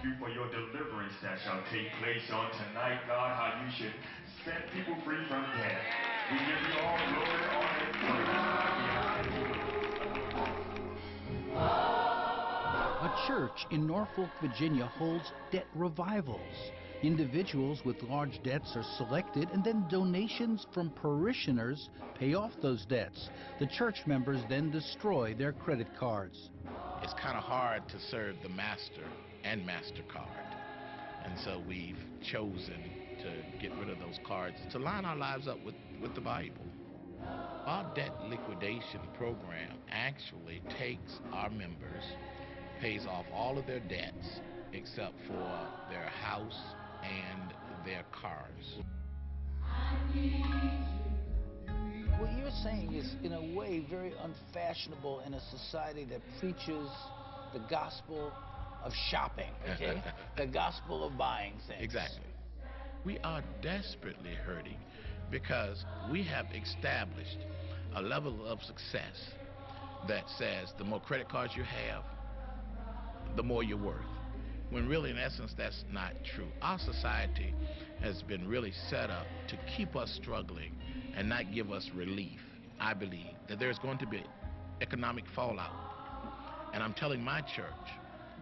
thank you for your deliverance that shall take place on tonight, God, how you should set people free from death. We give you all glory, honor, and praise, God. A church in Norfolk, Virginia holds debt revivals. Individuals with large debts are selected, and then donations from parishioners pay off those debts. The church members then destroy their credit cards. It's kind of hard to serve the Master and MasterCard. And so we've chosen to get rid of those cards to line our lives up with the Bible. Our debt liquidation program actually takes our members, pays off all of their debts except for their house and their cars. What you're saying is, in a way, very unfashionable in a society that preaches the gospel of shopping, okay? The gospel of buying things. Exactly. We are desperately hurting because we have established a level of success that says the more credit cards you have, the more you're worth. When really, in essence, that's not true. Our society has been really set up to keep us struggling and not give us relief. I believe that there's going to be economic fallout. And I'm telling my church,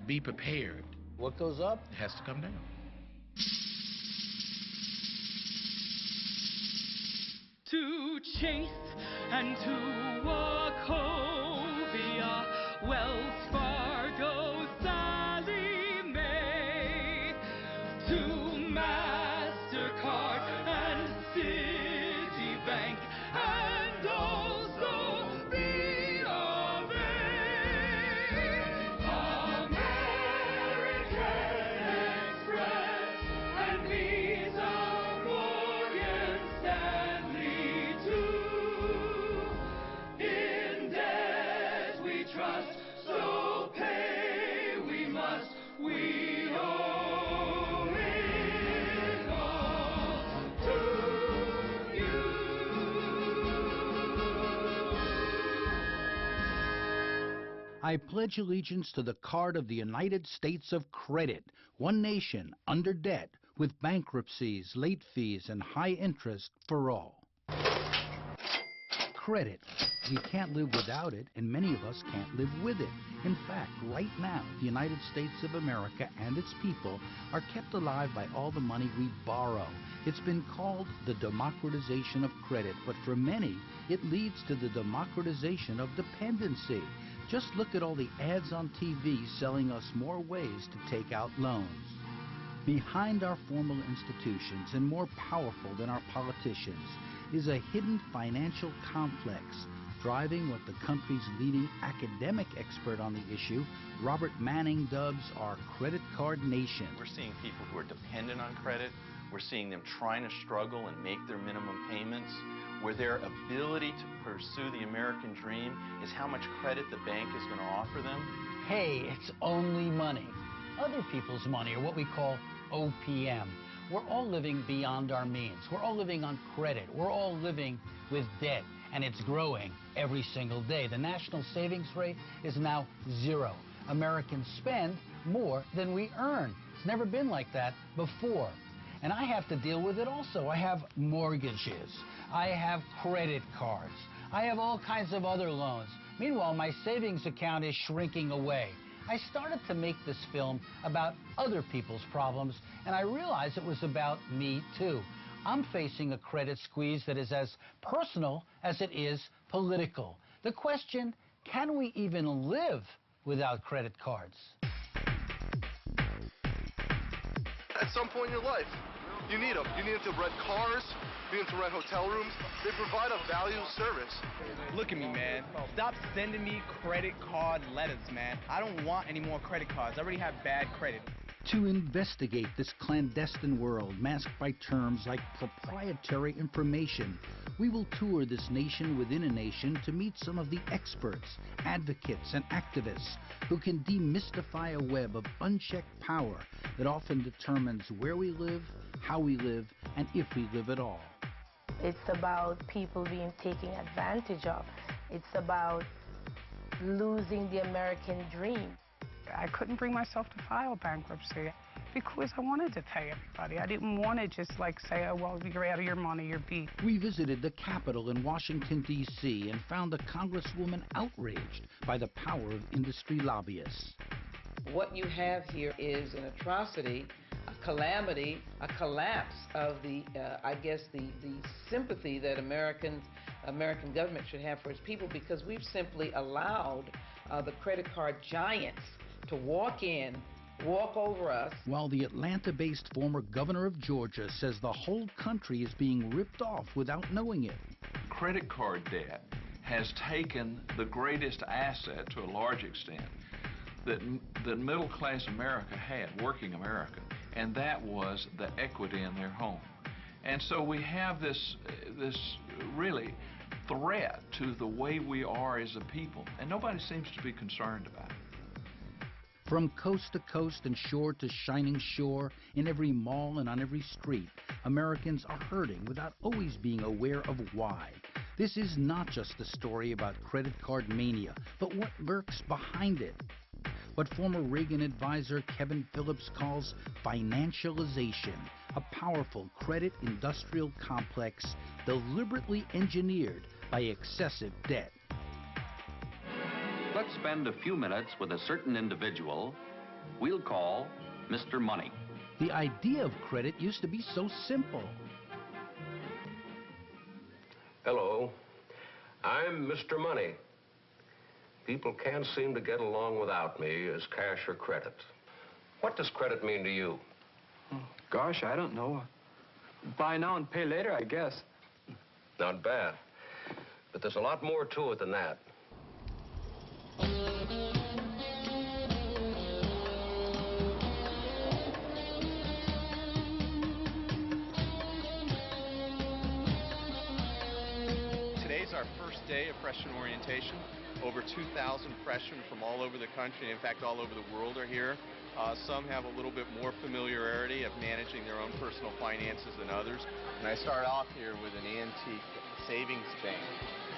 be prepared. What goes up has to come down. To Chase and to Wachovia, Wells Fargo, Sally Mae, to MasterCard and Citibank, and also B.of.A. American Express and Visa, Morgan Stanley too. In debt we trust, so pay we must. We owe it all to you. I pledge allegiance to the card of the United States of Credit, one nation under debt, with bankruptcies, late fees, and high interest for all. Credit. We can't live without it, and many of us can't live with it. In fact, right now, the United States of America and its people are kept alive by all the money we borrow. It's been called the democratization of credit, but for many, it leads to the democratization of dependency. Just look at all the ads on TV selling us more ways to take out loans. Behind our formal institutions, and more powerful than our politicians, is a hidden financial complex driving what the country's leading academic expert on the issue, Robert Manning, dubs our credit card nation. We're seeing people who are dependent on credit. We're seeing them trying to struggle and make their minimum payments, where their ability to pursue the American dream is how much credit the bank is going to offer them. Hey, it's only money. Other people's money, or what we call OPM. We're all living beyond our means. We're all living on credit. We're all living with debt, and it's growing every single day. The national savings rate is now 0. Americans spend more than we earn. It's never been like that before. And I have to deal with it also. I have mortgages. I have credit cards. I have all kinds of other loans. Meanwhile, my savings account is shrinking away. I started to make this film about other people's problems, and I realized it was about me too. I'm facing a credit squeeze that is as personal as it is political. The question, can we even live without credit cards? At some point in your life, you need them. You need them to rent cars, you need them to rent hotel rooms. They provide a valuable service. Look at me, man. Stop sending me credit card letters, man. I don't want any more credit cards. I already have bad credit. To investigate this clandestine world masked by terms like proprietary information, we will tour this nation within a nation to meet some of the experts, advocates, and activists who can demystify a web of unchecked power that often determines where we live, how we live, and if we live at all. It's about people being taken advantage of. It's about losing the American dream. I couldn't bring myself to file bankruptcy because I wanted to pay everybody. I didn't want to just like say, oh, well, you're out of your money, you're beat. We visited the Capitol in Washington, D.C. and found the Congresswoman outraged by the power of industry lobbyists. What you have here is an atrocity, a calamity, a collapse of the, I guess, the sympathy that American government should have for its people, because we've simply allowed the credit card giants to walk in, walk over us. While the Atlanta-based former governor of Georgia says the whole country is being ripped off without knowing it. Credit card debt has taken the greatest asset, to a large extent, that middle-class America had, working America, and that was the equity in their home. And so we have this really threat to the way we are as a people, and nobody seems to be concerned about it. From coast to coast and shore to shining shore, in every mall and on every street, Americans are hurting without always being aware of why. This is not just a story about credit card mania, but what lurks behind it. What former Reagan advisor Kevin Phillips calls financialization, a powerful credit industrial complex deliberately engineered by excessive debt. Let's spend a few minutes with a certain individual we'll call Mr. Money. The idea of credit used to be so simple. Hello, I'm Mr. Money. People can't seem to get along without me as cash or credit. What does credit mean to you? Gosh, I don't know. Buy now and pay later, I guess. Not bad. But there's a lot more to it than that. Today's our first day of freshman orientation. Over 2,000 freshmen from all over the country, in fact all over the world, are here. Some have a little bit more familiarity of managing their own personal finances than others. And I start off here with an antique savings bank.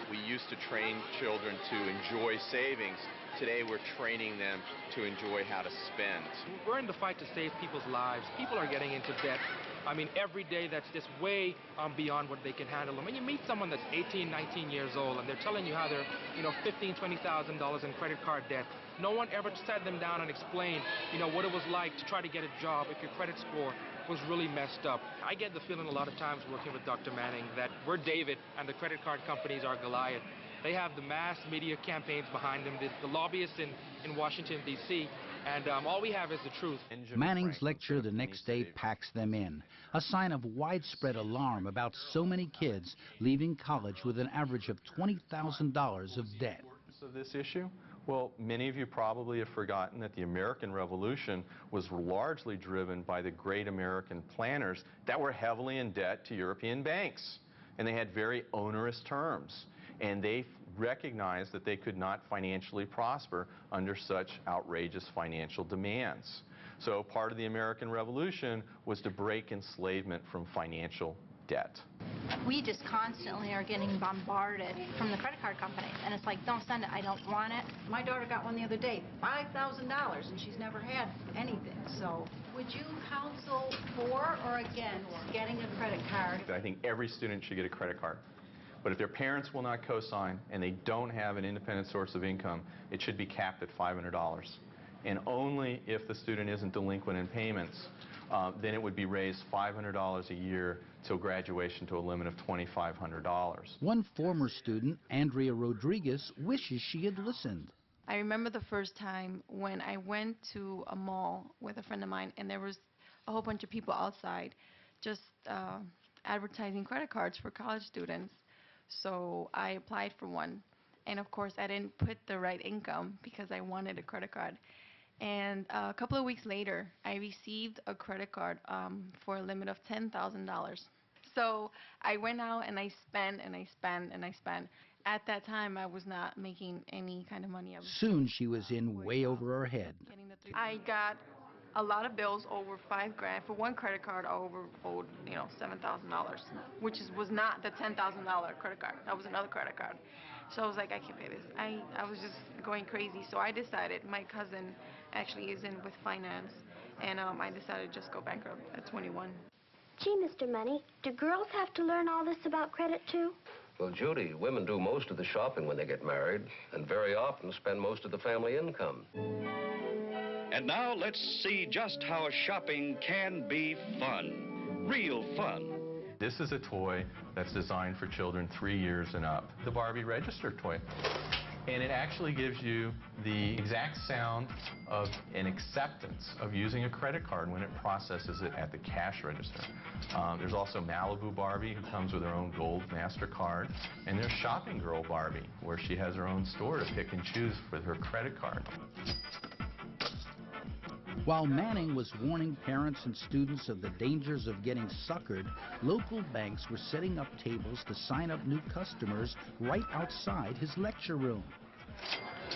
We used to train children to enjoy savings. Today we're training them to enjoy how to spend. We're in the fight to save people's lives. People are getting into debt. I mean, every day that's just way beyond what they can handle. And when you meet someone that's 18, 19 years old and they're telling you how they're, $15,000, $20,000 in credit card debt, no one ever sat them down and explained, what it was like to try to get a job if your credit score was really messed up. I get the feeling a lot of times working with Dr. Manning that we're David and the credit card companies are Goliath. They have the mass media campaigns behind them, the lobbyists in Washington, D.C., and all we have is the truth. Manning's lecture the next day packs them in, a sign of widespread alarm about so many kids leaving college with an average of $20,000 of debt. Of this issue? Well, many of you probably have forgotten that the American Revolution was largely driven by the great American planners that were heavily in debt to European banks, and they had very onerous terms. And they recognized that they could not financially prosper under such outrageous financial demands. So part of the American Revolution was to break enslavement from financial debt. We just constantly are getting bombarded from the credit card companies, and it's like, don't send it, I don't want it. My daughter got one the other day, $5,000, and she's never had anything. So would you counsel for or against getting a credit card? I think every student should get a credit card. But if their parents will not co-sign and they don't have an independent source of income, it should be capped at $500. And only if the student isn't delinquent in payments, then it would be raised $500 a year till graduation to a limit of $2,500. One former student, Andrea Rodriguez, wishes she had listened. I remember the first time when I went to a mall with a friend of mine, and there was a whole bunch of people outside just advertising credit cards for college students. So I applied for one, and of course I didn't put the right income because I wanted a credit card. And a couple of weeks later, I received a credit card for a limit of $10,000. So I went out and I spent and I spent and I spent. At that time, I was not making any kind of money. Soon she was in way over her head. I got a lot of bills over $5,000 for one credit card. I owed $7,000, which was not the $10,000 credit card. That was another credit card. So I was like, I can't pay this. I was just going crazy. So I decided, my cousin actually is in with finance, and I decided to just go bankrupt at 21. Gee, Mr. Money, do girls have to learn all this about credit, too? Well, Judy, women do most of the shopping when they get married, and very often spend most of the family income. And now let's see just how shopping can be fun. Real fun. This is a toy that's designed for children 3 years and up. The Barbie Register toy. And it actually gives you the exact sound of an acceptance of using a credit card when it processes it at the cash register. There's also Malibu Barbie, who comes with her own gold MasterCard. And there's Shopping Girl Barbie, where she has her own store to pick and choose with her credit card. While Manning was warning parents and students of the dangers of getting suckered, local banks were setting up tables to sign up new customers right outside his lecture room.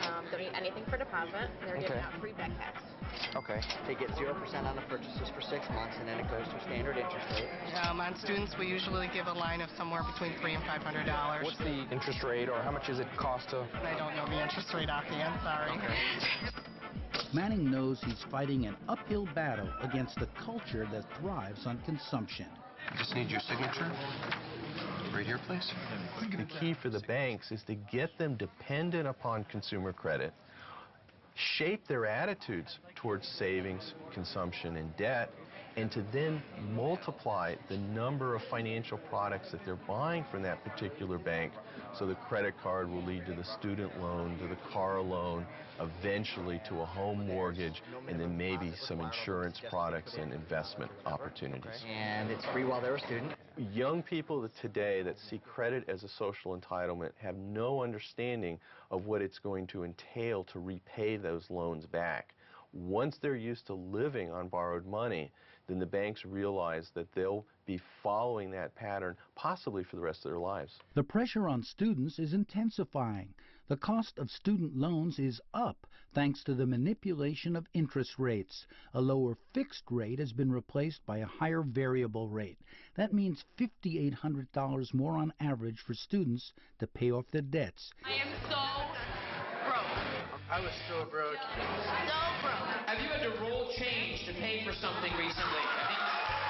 Don't need anything for deposit. They're giving out free backpacks. Okay. They get 0% on the purchases for 6 months, and then it goes to standard interest rate. On students, we usually give a line of somewhere between $300 and $500. What's the interest rate, or how much does it cost to? I don't know the interest rate offhand, sorry. Okay. Manning knows he's fighting an uphill battle against a culture that thrives on consumption. Just need your signature. Right here, please. The key for the banks is to get them dependent upon consumer credit, shape their attitudes towards savings, consumption, and debt, and to then multiply the number of financial products that they're buying from that particular bank. So the credit card will lead to the student loan, to the car loan, eventually to a home mortgage, and then maybe some insurance products and investment opportunities. And it's free while they're a student. Young people today that see credit as a social entitlement have no understanding of what it's going to entail to repay those loans back. Once they're used to living on borrowed money, then the banks realize that they'll be following that pattern possibly for the rest of their lives. The pressure on students is intensifying. The cost of student loans is up thanks to the manipulation of interest rates. A lower fixed rate has been replaced by a higher variable rate. That means $5,800 more on average for students to pay off their debts. I am so broke. I was so broke. So broke. Have you had to roll change to pay for something recently?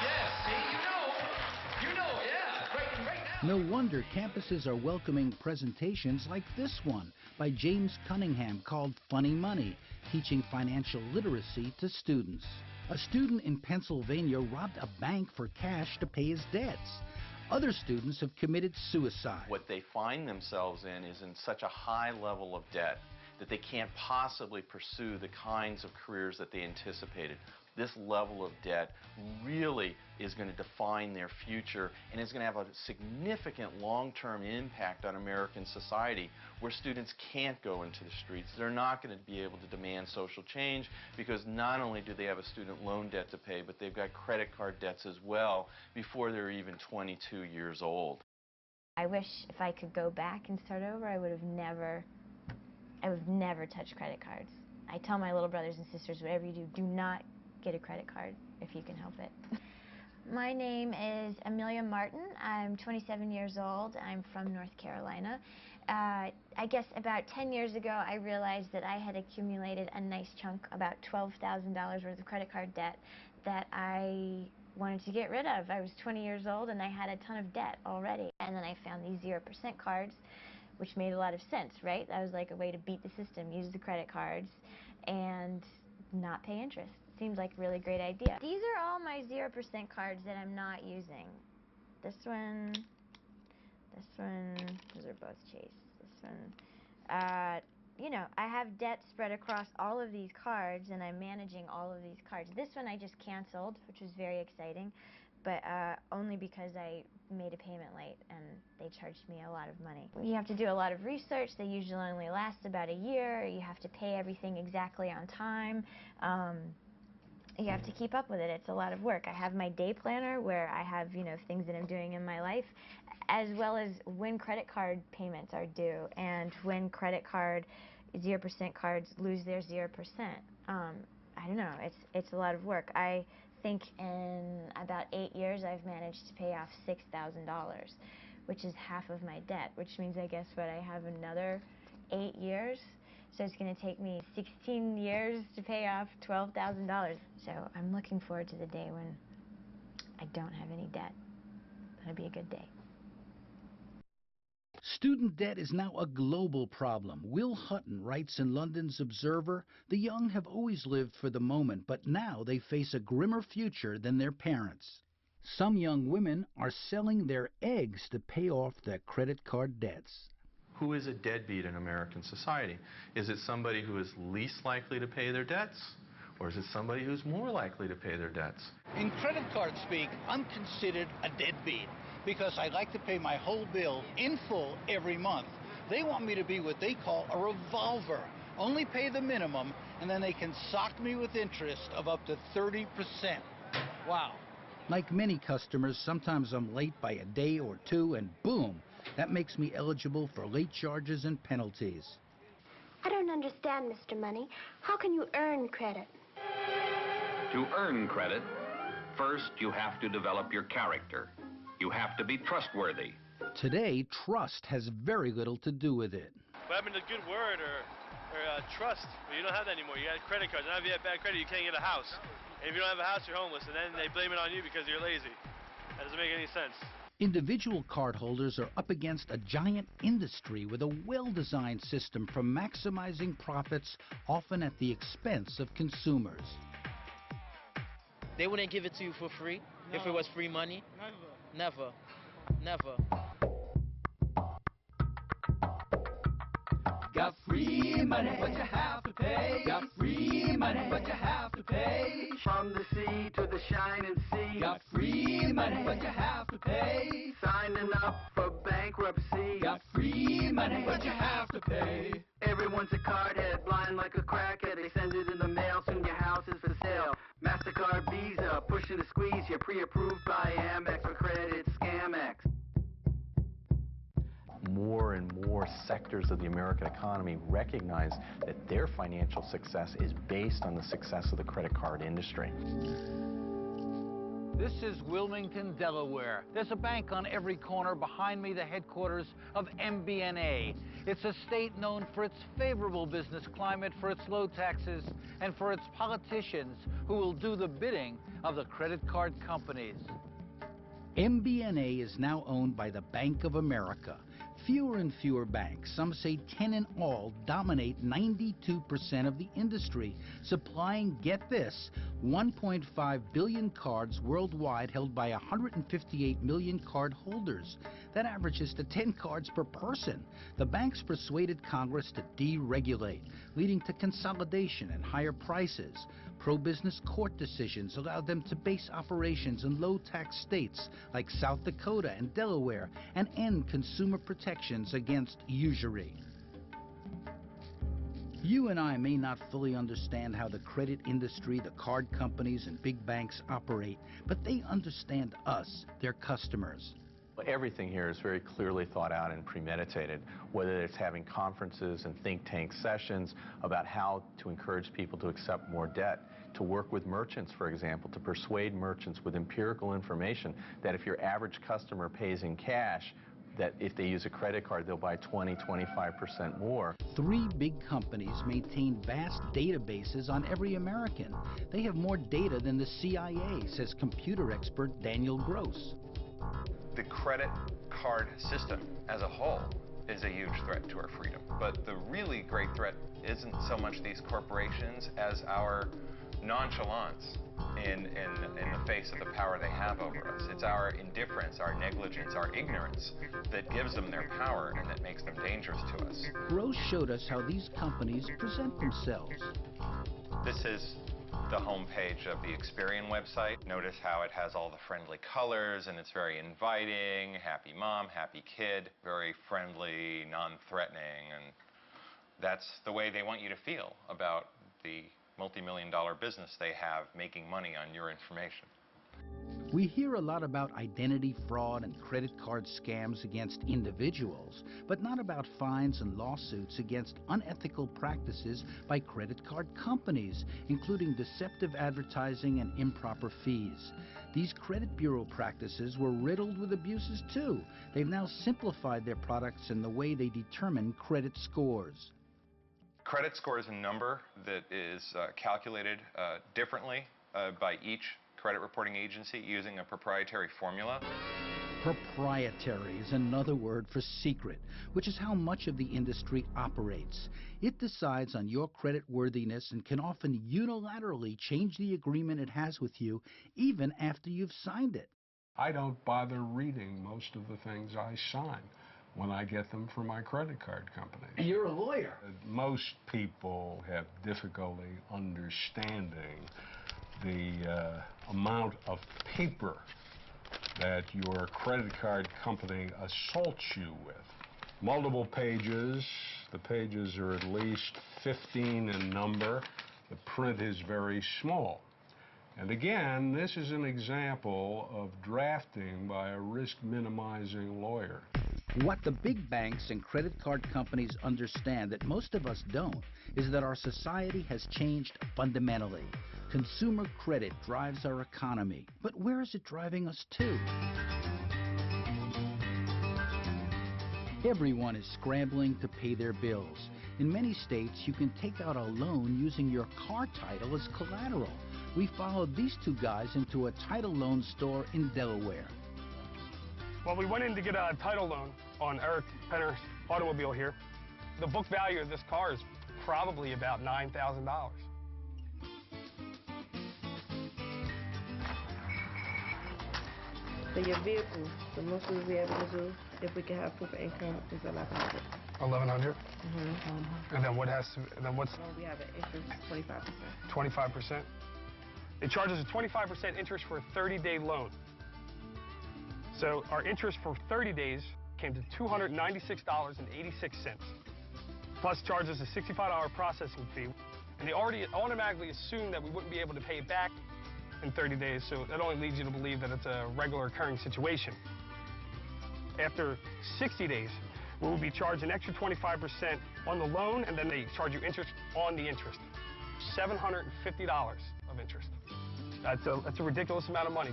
Yes, see, you know, yeah, right now. No wonder campuses are welcoming presentations like this one by James Cunningham called Funny Money, teaching financial literacy to students. A student in Pennsylvania robbed a bank for cash to pay his debts. Other students have committed suicide. What they find themselves in is in such a high level of debt that they can't possibly pursue the kinds of careers that they anticipated. This level of debt really is going to define their future, and is going to have a significant long-term impact on American society, where students can't go into the streets. They're not going to be able to demand social change, because not only do they have a student loan debt to pay, but they've got credit card debts as well before they're even 22 years old. I wish if I could go back and start over, I would have never touched credit cards. I tell my little brothers and sisters, whatever you do not get a credit card if you can help it. My name is Amelia Martin. I'm 27 years old. I'm from North Carolina. I guess about 10 years ago, I realized that I had accumulated a nice chunk, about $12,000 worth of credit card debt that I wanted to get rid of. I was 20 years old and I had a ton of debt already. And then I found these 0% cards, which made a lot of sense, right? That was like a way to beat the system, use the credit cards and not pay interest. Seemed like a really great idea. These are all my 0% cards that I'm not using. This one, those are both Chase. This one, you know, I have debt spread across all of these cards and I'm managing all of these cards. This one I just canceled, which was very exciting, but only because I made a payment late and they charged me a lot of money. You have to do a lot of research. They usually only last about a year. You have to pay everything exactly on time. You have to keep up with it. It's a lot of work. I have my day planner where I have, you know, things that I'm doing in my life, as well as when credit card payments are due and when credit card 0% cards lose their 0%. I don't know. It's a lot of work. I think in about 8 years I've managed to pay off $6,000, which is half of my debt, which means I guess what I have another 8 years. So it's going to take me 16 years to pay off $12,000. So I'm looking forward to the day when I don't have any debt. That'll be a good day. Student debt is now a global problem. Will Hutton writes in London's Observer, the young have always lived for the moment, but now they face a grimmer future than their parents. Some young women are selling their eggs to pay off their credit card debts. Who is a deadbeat in American society? Is it somebody who is least likely to pay their debts? Or is it somebody who's more likely to pay their debts? In credit card speak, I'm considered a deadbeat because I like to pay my whole bill in full every month. They want me to be what they call a revolver. Only pay the minimum, and then they can sock me with interest of up to 30%. Wow. Like many customers, sometimes I'm late by a day or two, and boom, that makes me eligible for late charges and penalties. I don't understand, Mr. Money. How can you earn credit? To earn credit, first you have to develop your character. You have to be trustworthy. Today, trust has very little to do with it. What happened to good word or trust? Well, you don't have that anymore. You got credit cards. Now if you have bad credit, you can't get a house. And if you don't have a house, you're homeless. And then they blame it on you because you're lazy. That doesn't make any sense. Individual cardholders are up against a giant industry with a well-designed system for maximizing profits, often at the expense of consumers. They wouldn't give it to you for free if it was free money. Never. Never. Got free money, but you have to pay. Got free money, but you have to pay. From the sea to the shining sea. Got free money, but you have to pay. Signing up for bankruptcy. Got free money, but you have to pay. Everyone's a cardhead, blind like a crackhead. They send it in the mail, soon your house is for sale. MasterCard, Visa, pushing to squeeze. You're pre-approved by Amex for credit, Scamex. More and more sectors of the American economy recognize that their financial success is based on the success of the credit card industry. This is Wilmington, Delaware. There's a bank on every corner. Behind me, the headquarters of MBNA. It's a state known for its favorable business climate, for its low taxes, and for its politicians who will do the bidding of the credit card companies. MBNA is now owned by the Bank of America. Fewer and fewer banks, some say 10 in all, dominate 92% of the industry, supplying, get this, 1.5 billion cards worldwide held by 158 million card holders. That averages to 10 cards per person. The banks persuaded Congress to deregulate, leading to consolidation and higher prices. Pro-business court decisions allowed them to base operations in low-tax states like South Dakota and Delaware and end consumer protections against usury. You and I may not fully understand how the credit industry, the card companies, and big banks operate, but they understand us, their customers. Everything here is very clearly thought out and premeditated, whether it's having conferences and think tank sessions about how to encourage people to accept more debt, to work with merchants, for example, to persuade merchants with empirical information that if your average customer pays in cash, that if they use a credit card, they'll buy 20–25% more. 3 big companies maintain vast databases on every American. They have more data than the CIA, says computer expert Daniel Gross. The credit card system as a whole is a huge threat to our freedom. But the really great threat isn't so much these corporations as our nonchalance in the face of the power they have over us. It's our indifference, our negligence, our ignorance that gives them their power and that makes them dangerous to us. Gross showed us how these companies present themselves. This is the homepage of the Experian website. Notice how it has all the friendly colors and it's very inviting. Happy mom, happy kid, very friendly, non-threatening, and that's the way they want you to feel about the multi-million-dollar business they have making money on your information. We hear a lot about identity fraud and credit card scams against individuals, but not about fines and lawsuits against unethical practices by credit card companies, including deceptive advertising and improper fees. These credit bureau practices were riddled with abuses too. They've now simplified their products and the way they determine credit scores. Credit score is a number that is calculated differently by each credit reporting agency using a proprietary formula. Proprietary is another word for secret, which is how much of the industry operates. It decides on your credit worthiness and can often unilaterally change the agreement it has with you even after you've signed it. I don't bother reading most of the things I sign when I get them from my credit card company. You're a lawyer. Most people have difficulty understanding the amount of paper that your credit card company assaults you with. Multiple pages. The pages are at least 15 in number. The print is very small. And again, this is an example of drafting by a risk-minimizing lawyer. What the big banks and credit card companies understand that most of us don't is that our society has changed fundamentally. Consumer credit drives our economy, but where is it driving us to? Everyone is scrambling to pay their bills. In many states, you can take out a loan using your car title as collateral. We followed these two guys into a title loan store in Delaware. Well, we went in to get a title loan on Eric Penner's automobile here. The book value of this car is probably about $9,000. For your vehicle, the most we'll be able to do, if we can have proof of income, is $1,100. $1,100? Mm-hmm. And then what has to, and then what's? We have an interest 25%. 25%? It charges a 25% interest for a 30-day loan. So our interest for 30 days came to $296.86, plus charges a $65 processing fee. And they already automatically assumed that we wouldn't be able to pay it back in 30 days, so that only leads you to believe that it's a regular occurring situation. After 60 days, we will be charged an extra 25% on the loan, and then they charge you interest on the interest. $750 of interest. That's a ridiculous amount of money.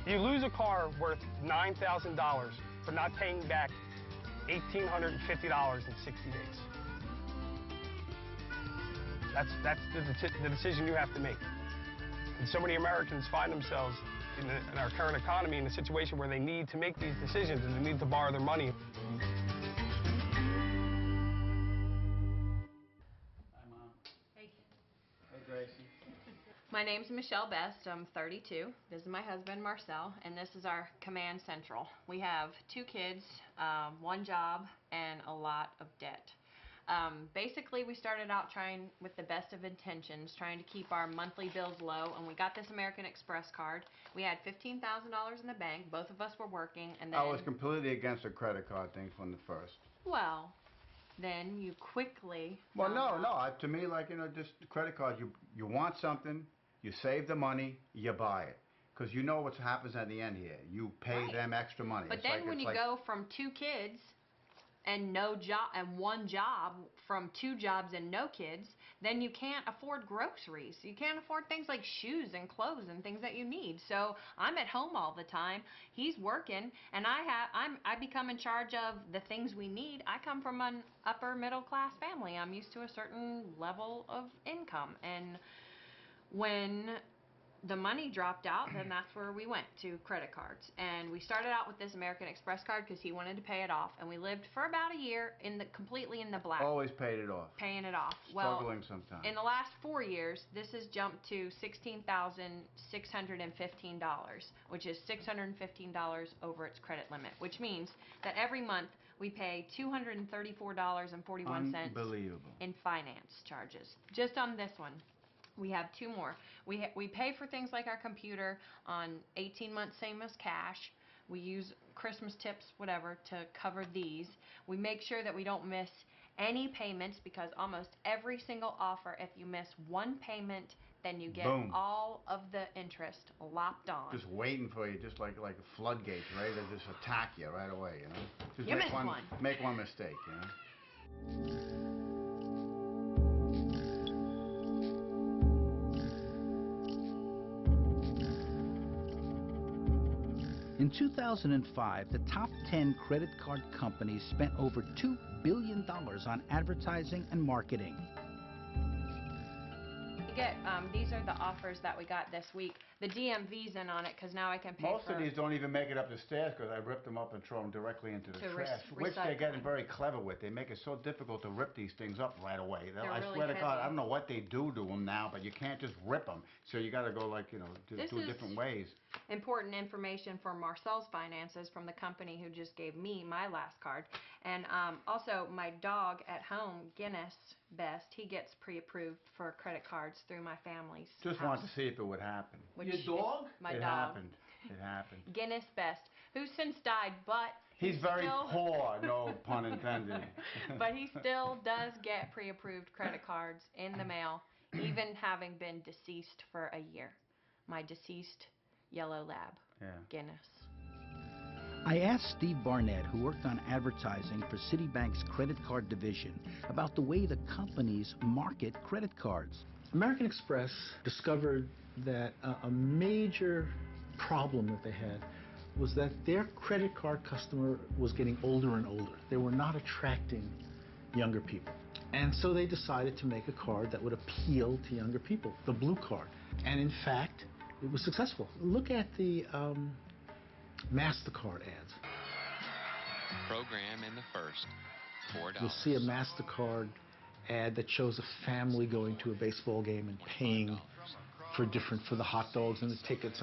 You lose a car worth $9,000 for not paying back $1,850 in 60 days. That's the decision you have to make. And so many Americans find themselves in our current economy in a situation where they need to make these decisions and they need to borrow their money. Hi, Mom. Hey. Hey, Gracie. My name's Michelle Best. I'm 32. This is my husband, Marcel, and this is our command central. We have 2 kids, 1 job, and a lot of debt. Basically, we started out trying with the best of intentions, trying to keep our monthly bills low, and we got this American Express card. We had $15,000 in the bank. Both of us were working, and then... I was completely against the credit card thing from the first. Well, then you quickly... Well, to me, like, you know, just credit cards, you want something, you save the money, you buy it. Because you know what happens at the end here. You pay them extra money. But then when you go from 2 kids... and no job, and 1 job from 2 jobs and no kids, then you can't afford groceries. You can't afford things like shoes and clothes and things that you need. So I'm at home all the time. He's working, and I become in charge of the things we need. I come from an upper middle class family. I'm used to a certain level of income, and when the money dropped out, then that's where we went, to credit cards. And we started out with this American Express card because he wanted to pay it off. And we lived for about a year completely in the black. Always paid it off. Paying it off. Struggling sometimes. In the last 4 years, this has jumped to $16,615, which is $615 over its credit limit, which means that every month we pay $234.41 in finance charges. Just on this one. We have 2 more. We pay for things like our computer on 18 months, same as cash. We use Christmas tips, whatever, to cover these. We make sure that we don't miss any payments, because almost every single offer, if you miss one payment, then you get Boom. all of the interest lopped on. Just waiting for you, just like a floodgates, ready to just attack you right away, you know? Just You make missed one. Make one mistake, you know? In 2005, the top 10 credit card companies spent over $2 billion on advertising and marketing. You get, these are the offers that we got this week. The DMV's in on it because now I can pay Most for... of these don't even make it up the stairs because I ripped them up and throw them directly into the trash, which they're getting recycling. very clever with. They make it so difficult to rip these things up right away. They're I really swear to God, heavy. I don't know what they do to them now, but you can't just rip them. So you got to go like, you know, This do is different ways. Important information for Marcel's finances from the company who just gave me my last card. And also my dog at home, Guinness Best, he gets pre-approved for credit cards through my family's Just house. wanted to see if it would happen. Your dog? My it dog. happened. It happened. Guinness Best, who's since died, but He's very still, poor, no pun intended. but he still does get pre-approved credit cards in the mail, even having been deceased for a year. My deceased yellow lab, Guinness. I asked Steve Barnett, who worked on advertising for Citibank's credit card division, about the way the companies market credit cards. American Express discovered that a major problem that they had was that their credit card customer was getting older and older. They were not attracting younger people. And so they decided to make a card that would appeal to younger people, the Blue Card. And in fact, it was successful. Look at the MasterCard ads. Program in the first, $4. You'll see a MasterCard ad that shows a family going to a baseball game and paying for the hot dogs and the tickets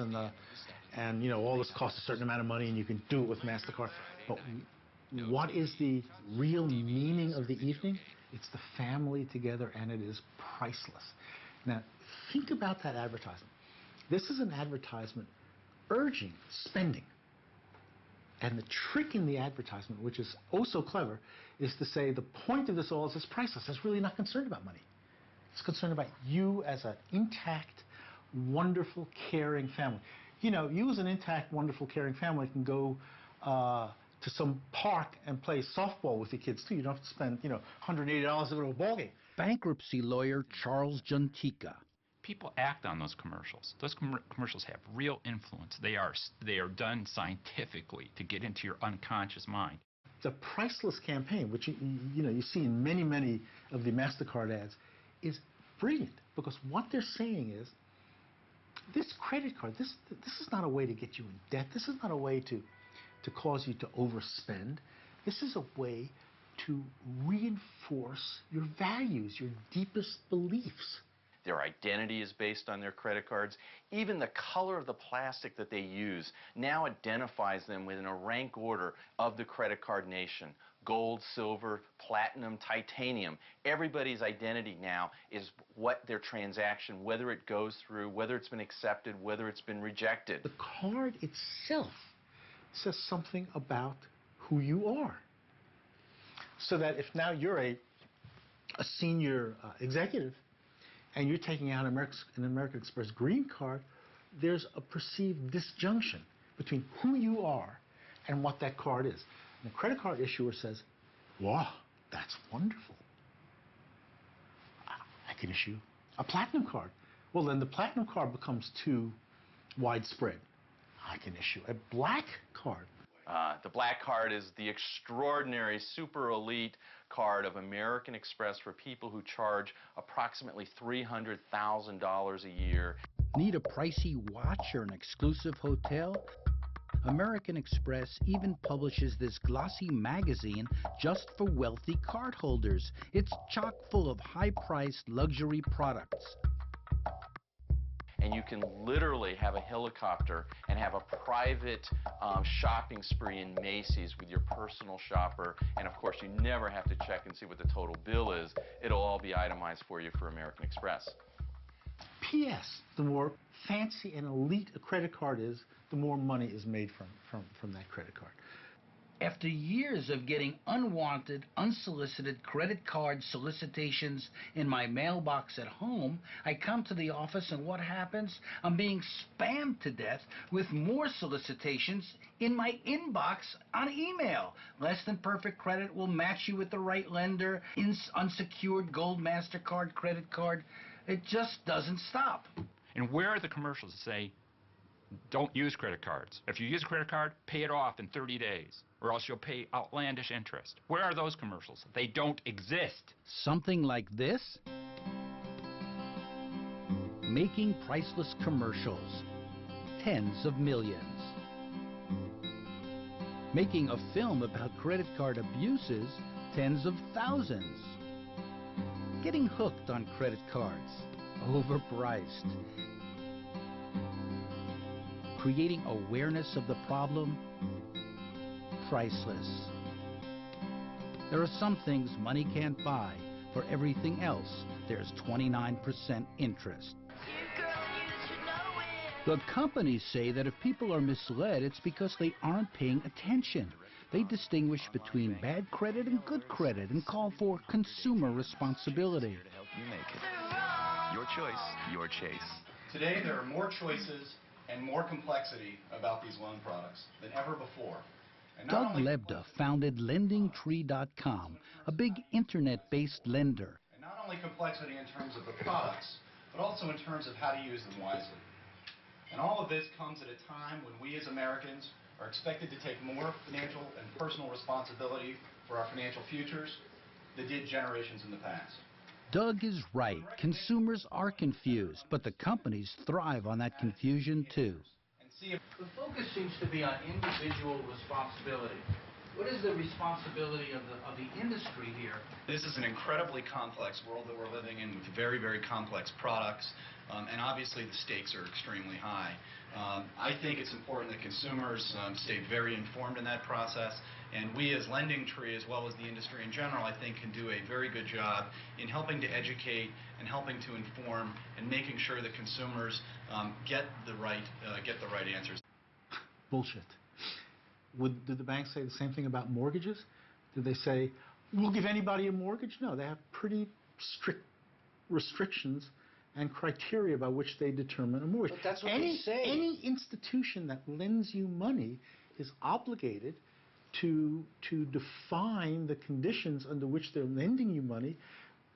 and you know, all this costs a certain amount of money and you can do it with MasterCard. But what is the real meaning of the evening? It's the family together, and it is priceless. Now, think about that advertisement. This is an advertisement urging spending. And the trick in the advertisement, which is oh so clever, is to say the point of this all is it's priceless. It's really not concerned about money. It's concerned about you as an intact, wonderful, caring family. You know, you as an intact, wonderful, caring family can go to some park and play softball with your kids too. You don't have to spend, you know, $180 to go to a ball game. Bankruptcy lawyer Charles Juntica. People act on those commercials. Those commercials have real influence. They are done scientifically to get into your unconscious mind. The priceless campaign, which you see in many of the MasterCard ads, is brilliant because what they're saying is this credit card, this is not a way to get you in debt. This is not a way to cause you to overspend. This is a way to reinforce your values, your deepest beliefs. Their identity is based on their credit cards. Even the color of the plastic that they use now identifies them within a rank order of the credit card nation. Gold, silver, platinum, titanium. Everybody's identity now is what their transaction, whether it goes through, whether it's been accepted, whether it's been rejected. The card itself says something about who you are. So that if now you're a senior executive and you're taking out an American Express green card, there's a perceived disjunction between who you are and what that card is. And the credit card issuer says, wow, that's wonderful. I can issue a platinum card. Well, then the platinum card becomes too widespread. I can issue a black card. The black card is the extraordinary, super elite card of American Express for people who charge approximately $300,000 a year. Need a pricey watch or an exclusive hotel? American Express even publishes this glossy magazine just for wealthy cardholders. It's chock full of high-priced luxury products. And you can literally have a helicopter and have a private shopping spree in Macy's with your personal shopper. And of course, you never have to check and see what the total bill is. It'll all be itemized for you for American Express. P.S. The more fancy and elite a credit card is, the more money is made from that credit card. After years of getting unwanted, unsolicited credit card solicitations in my mailbox at home, I come to the office and what happens? I'm being spammed to death with more solicitations in my inbox on email. Less than perfect credit will match you with the right lender. Unsecured Gold MasterCard credit card. It just doesn't stop. And where are the commercials that say, don't use credit cards? If you use a credit card, pay it off in 30 days, or else you'll pay outlandish interest. Where are those commercials? They don't exist. Something like this? Making priceless commercials. Tens of millions. Making a film about credit card abuses. Tens of thousands. Getting hooked on credit cards. Overpriced. Creating awareness of the problem. Priceless. There are some things money can't buy. For everything else, there's 29% interest. The companies say that if people are misled, it's because they aren't paying attention. They distinguish between bad credit and good credit and call for consumer responsibility. Your choice, your chase. Today, there are more choices and more complexity about these loan products than ever before. Doug Lebda founded LendingTree.com, a big internet-based lender. And not only complexity in terms of the products, but also in terms of how to use them wisely. And all of this comes at a time when we as Americans are expected to take more financial and personal responsibility for our financial futures than did generations in the past. Doug is right. Consumers are confused, but the companies thrive on that confusion too. The focus seems to be on individual responsibility. What is the responsibility of the industry here? This is an incredibly complex world that we're living in with very, very complex products, and obviously the stakes are extremely high. I think it's important that consumers stay very informed in that process, and we as LendingTree, as well as the industry in general, I think can do a very good job in helping to educate and helping to inform and making sure that consumers get the right answers. Bullshit. Did the banks say the same thing about mortgages? Did they say, we'll give anybody a mortgage? No, they have pretty strict restrictions and criteria by which they determine a mortgage. But that's what they say. Any institution that lends you money is obligated to define the conditions under which they're lending you money,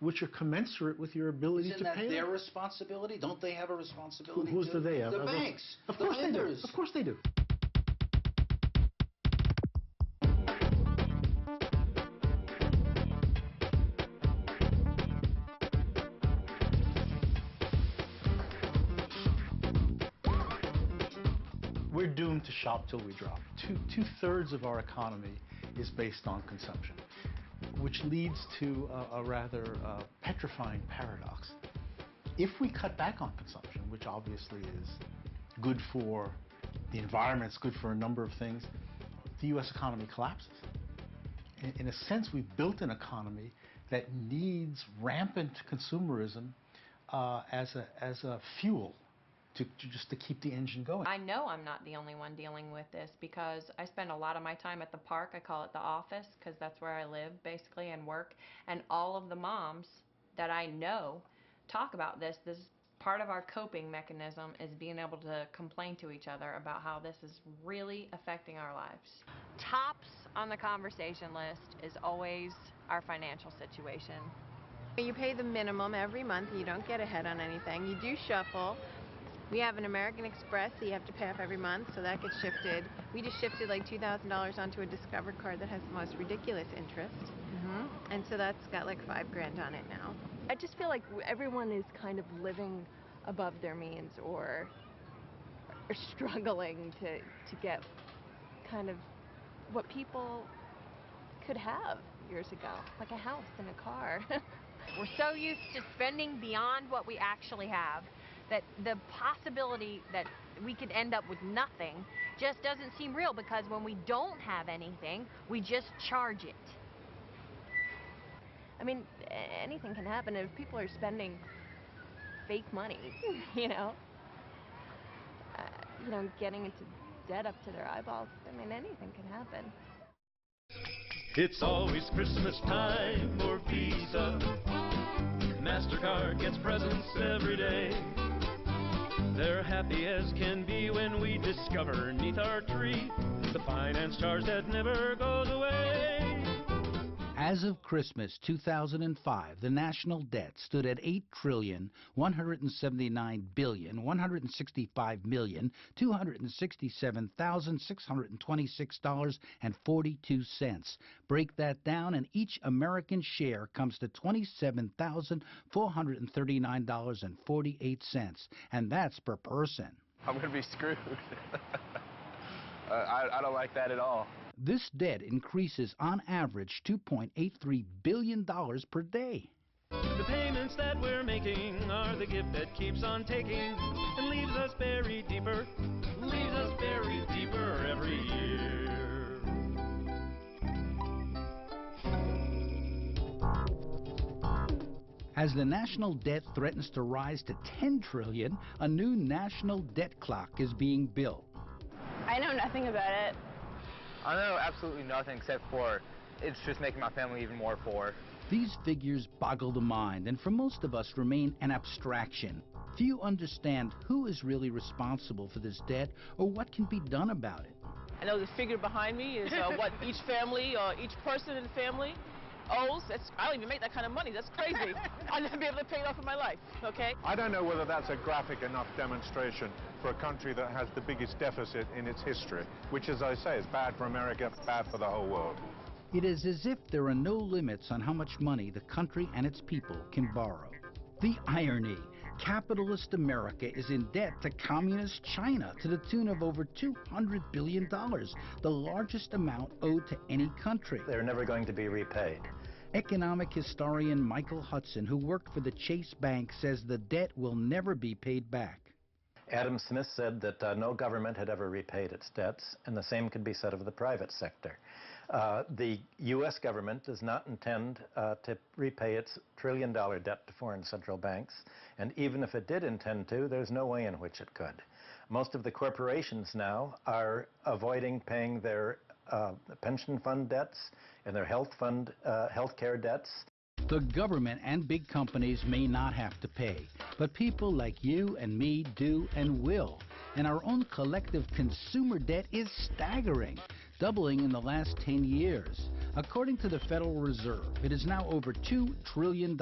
which are commensurate with your ability to pay. Isn't that their responsibility? Don't they have a responsibility? Who's the they? The banks. Of course they do. Of course they do. We're doomed to shop till we drop. Two-thirds of our economy is based on consumption, which leads to a rather petrifying paradox. If we cut back on consumption, which obviously is good for the environment, it's good for a number of things, the U.S. economy collapses. In a sense, we've built an economy that needs rampant consumerism as a fuel just to keep the engine going. I know I'm not the only one dealing with this because I spend a lot of my time at the park. I call it the office because that's where I live basically and work. And all of the moms that I know talk about this. This is part of our coping mechanism is being able to complain to each other about how this is really affecting our lives. Tops on the conversation list is always our financial situation. You pay the minimum every month. You don't get ahead on anything. You do shuffle. We have an American Express that you have to pay off every month, so that gets shifted. We just shifted like $2,000 onto a Discover card that has the most ridiculous interest. And so that's got like $5 grand on it now. I just feel like everyone is kind of living above their means or struggling to get kind of what people could have years ago, like a house and a car. We're so used to spending beyond what we actually have that the possibility that we could end up with nothing just doesn't seem real, because when we don't have anything, we just charge it. I mean, anything can happen if people are spending fake money, getting into debt up to their eyeballs. I mean, anything can happen. It's always Christmas time for Visa. MasterCard gets presents every day. They're happy as can be when we discover 'neath our tree the finance charge that never goes away. As of Christmas 2005, the national debt stood at $8,179,165,267,626.42. Break that down, and each American share comes to $27,439.48, and that's per person. I'm going to be screwed. I don't like that at all. This debt increases on average $2.83 billion per day. The payments that we're making are the gift that keeps on taking and leaves us buried deeper every year. As the national debt threatens to rise to $10 trillion, a new national debt clock is being built. I know nothing about it. I know absolutely nothing except for it's just making my family even more poor. These figures boggle the mind and for most of us remain an abstraction. Few understand who is really responsible for this debt or what can be done about it. I know the figure behind me is what each family or each person in the family owes. I don't even make that kind of money. That's crazy. I'll never be able to pay it off in my life, okay? I don't know whether that's a graphic enough demonstration for a country that has the biggest deficit in its history, which, as I say, is bad for America, bad for the whole world. It is as if there are no limits on how much money the country and its people can borrow. The irony, capitalist America is in debt to communist China to the tune of over $200 billion, the largest amount owed to any country. They're never going to be repaid. Economic historian Michael Hudson, who worked for the Chase Bank, says the debt will never be paid back. Adam Smith said that no government had ever repaid its debts, and the same could be said of the private sector. The U.S. government does not intend to repay its trillion-dollar debt to foreign central banks, and even if it did intend to, there's no way in which it could. Most of the corporations now are avoiding paying their pension fund debts and their health care debts. The government and big companies may not have to pay, but people like you and me do and will. And our own collective consumer debt is staggering, doubling in the last 10 years. According to the Federal Reserve, it is now over $2 trillion.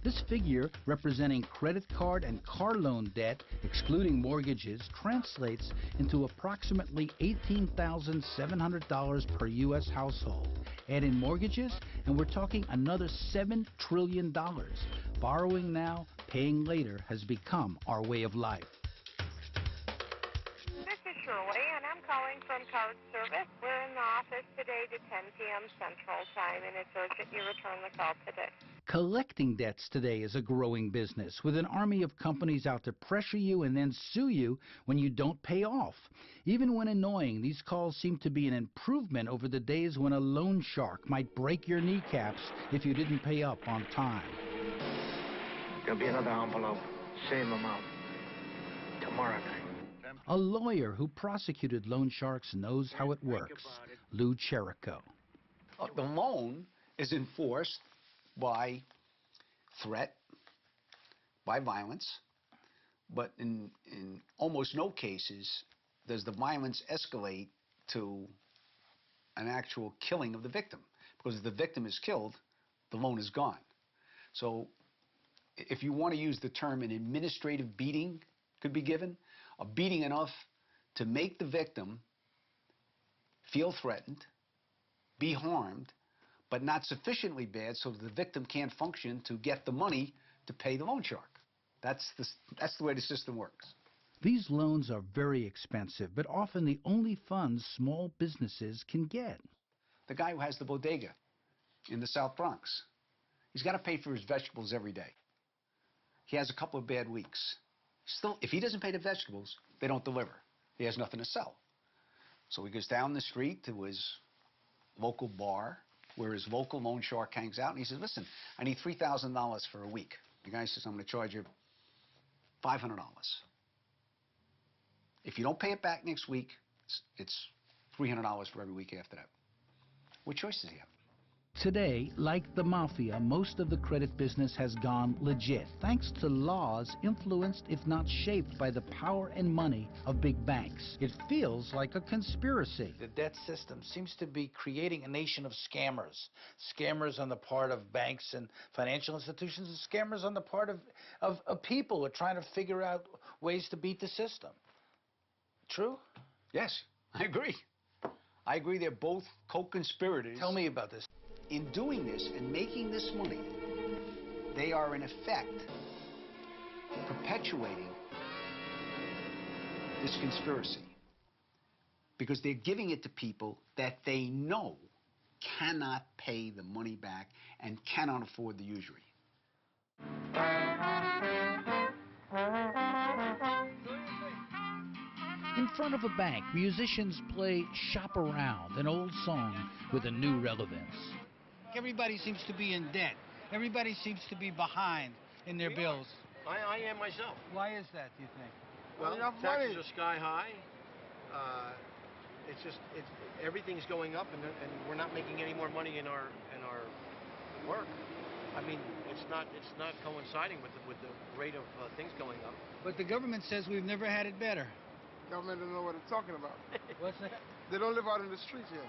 This figure, representing credit card and car loan debt, excluding mortgages, translates into approximately $18,700 per U.S. household. Add in mortgages, and we're talking another $7 trillion. Borrowing now, paying later has become our way of life. Shirley, and I'm calling from Card Service. We're in the office today to 10 p.m. Central Time, and it's urgent you return the call today. Collecting debts today is a growing business, with an army of companies out to pressure you and then sue you when you don't pay off. Even when annoying, these calls seem to be an improvement over the days when a loan shark might break your kneecaps if you didn't pay up on time. There'll be another envelope, same amount, tomorrow night. A lawyer who prosecuted loan sharks knows how it works. Lou Cherico. The loan is enforced by threat, by violence, but in almost no cases does the violence escalate to an actual killing of the victim. Because if the victim is killed, the loan is gone. So if you want to use the term an administrative beating could be given, a beating enough to make the victim feel threatened, be harmed, but not sufficiently bad so that the victim can't function to get the money to pay the loan shark. That's the way the system works. These loans are very expensive, but often the only funds small businesses can get. The guy who has the bodega in the South Bronx, he's got to pay for his vegetables every day. He has a couple of bad weeks. Still, if he doesn't pay the vegetables, they don't deliver. He has nothing to sell. So he goes down the street to his local bar where his local loan shark hangs out, and he says, listen, I need $3,000 for a week. The guy says, I'm going to charge you $500. If you don't pay it back next week, it's $300 for every week after that. What choice does he have? Today, like the mafia, most of the credit business has gone legit, thanks to laws influenced, if not shaped, by the power and money of big banks. It feels like a conspiracy. The debt system seems to be creating a nation of scammers. Scammers on the part of banks and financial institutions, and scammers on the part of people who are trying to figure out ways to beat the system. True? Yes, I agree. I agree they're both co-conspirators. Tell me about this. In doing this and making this money, they are in effect perpetuating this conspiracy because they're giving it to people that they know cannot pay the money back and cannot afford the usury. In front of a bank, musicians play Shop Around, an old song with a new relevance. Everybody seems to be in debt. Everybody seems to be behind in their bills. I am myself. Why is that, do you think? Well, taxes are sky high. Everything's going up, and we're not making any more money in our work. I mean, it's not coinciding with the rate of things going up. But the government says we've never had it better. Government don't know what they're talking about. What's that? They don't live out in the streets yet.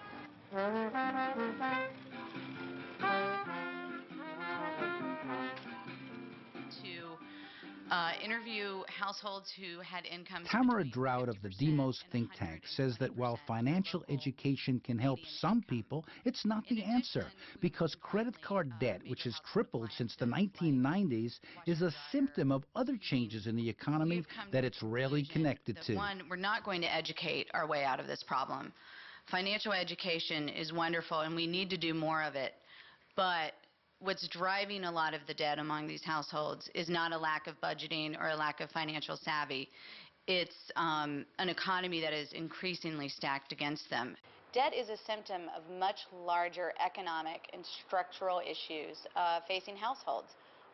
To interview households who had incomes. Tamara Drought of the Demos think tank says that while financial education can help some people, it's not the answer, because credit card debt, which has tripled since the 1990s, is a symptom of other changes in the economy that it's rarely connected to. One, we're not going to educate our way out of this problem. Financial education is wonderful, and we need to do more of it, but what's driving a lot of the debt among these households is not a lack of budgeting or a lack of financial savvy. It's an economy that is increasingly stacked against them. Debt is a symptom of much larger economic and structural issues facing households.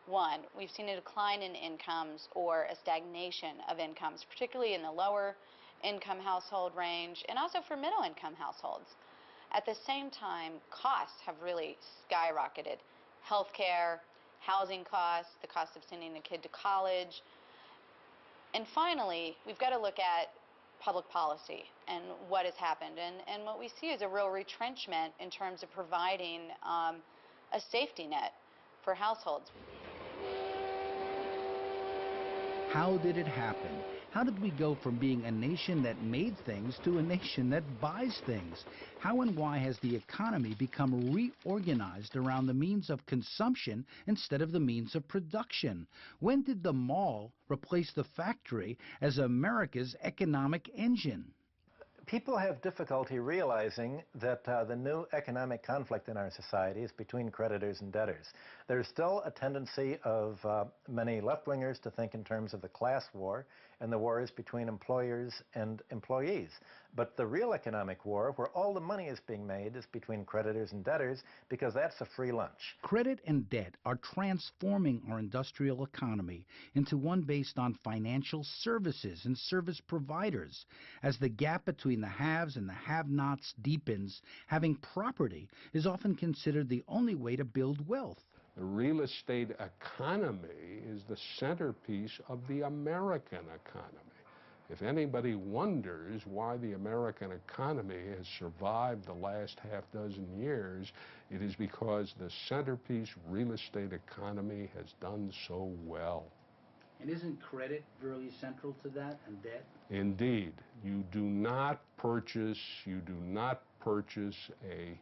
One, we've seen a decline in incomes or a stagnation of incomes, particularly in the lower income household range and also for middle income households. At the same time, costs have really skyrocketed. Healthcare, housing costs, the cost of sending a kid to college. And finally, we've got to look at public policy and what has happened. And what we see is a real retrenchment in terms of providing a safety net for households. How did it happen? How did we go from being a nation that made things to a nation that buys things? How and why has the economy become reorganized around the means of consumption instead of the means of production? When did the mall replace the factory as America's economic engine? People have difficulty realizing that the new economic conflict in our society is between creditors and debtors. There's still a tendency of many left-wingers to think in terms of the class war, and the war is between employers and employees. But the real economic war, where all the money is being made, is between creditors and debtors, because that's a free lunch. Credit and debt are transforming our industrial economy into one based on financial services and service providers. As the gap between the haves and the have-nots deepens, having property is often considered the only way to build wealth. The real estate economy is the centerpiece of the American economy. If anybody wonders why the American economy has survived the last half dozen years, it is because the centerpiece real estate economy has done so well. And isn't credit really central to that, and debt? Indeed. You do not purchase a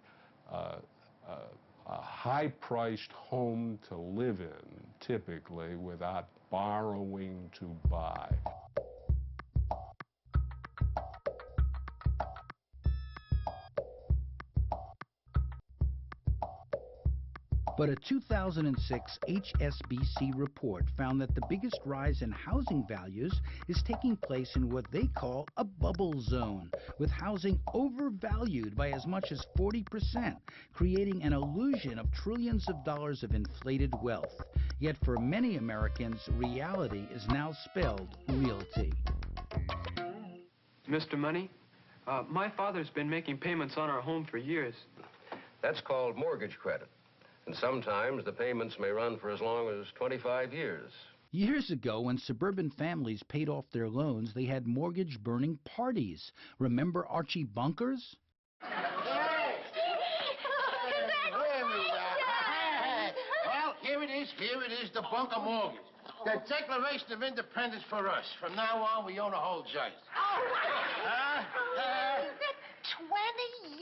high-priced home to live in, typically, without borrowing to buy. But a 2006 HSBC report found that the biggest rise in housing values is taking place in what they call a bubble zone, with housing overvalued by as much as 40%, creating an illusion of trillions of dollars of inflated wealth. Yet for many Americans, reality is now spelled realty. Mr. Money, my father's been making payments on our home for years. That's called mortgage credit. And sometimes the payments may run for as long as 25 years. Years ago, when suburban families paid off their loans, they had mortgage-burning parties. Remember Archie Bunkers? Well, here it is, the bunker mortgage. The Declaration of Independence for us. From now on, we own a whole joint. Is it 20 years?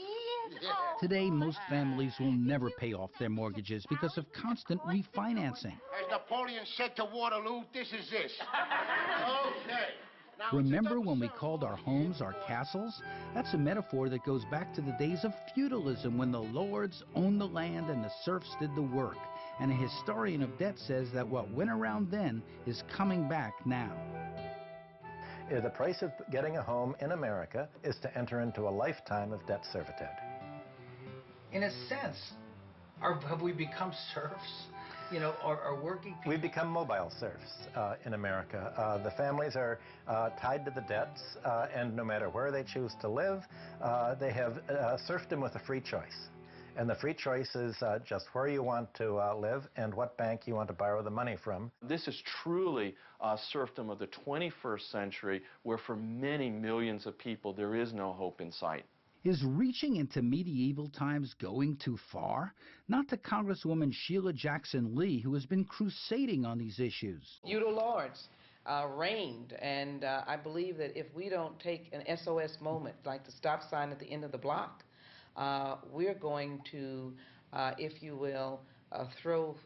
Yeah. Oh, Today, most families will never pay off their mortgages because of constant refinancing. As Napoleon said to Waterloo, this is this. Okay. Now, Remember when we called our homes our castles? That's a metaphor that goes back to the days of feudalism when the lords owned the land and the serfs did the work. And a historian of debt says that what went around then is coming back now. The price of getting a home in America is to enter into a lifetime of debt servitude. In a sense, have we become serfs? You know, are working people... We've become mobile serfs in America. The families are tied to the debts, and no matter where they choose to live, they have serfdom with a free choice. And the free choice is just where you want to live and what bank you want to borrow the money from. This is truly serfdom of the 21st century, where for many millions of people there is no hope in sight. Is reaching into medieval times going too far? Not to Congresswoman Sheila Jackson Lee, who has been crusading on these issues. Feudal lords reigned, and I believe that if we don't take an SOS moment, like the stop sign at the end of the block, we're going to, if you will, throw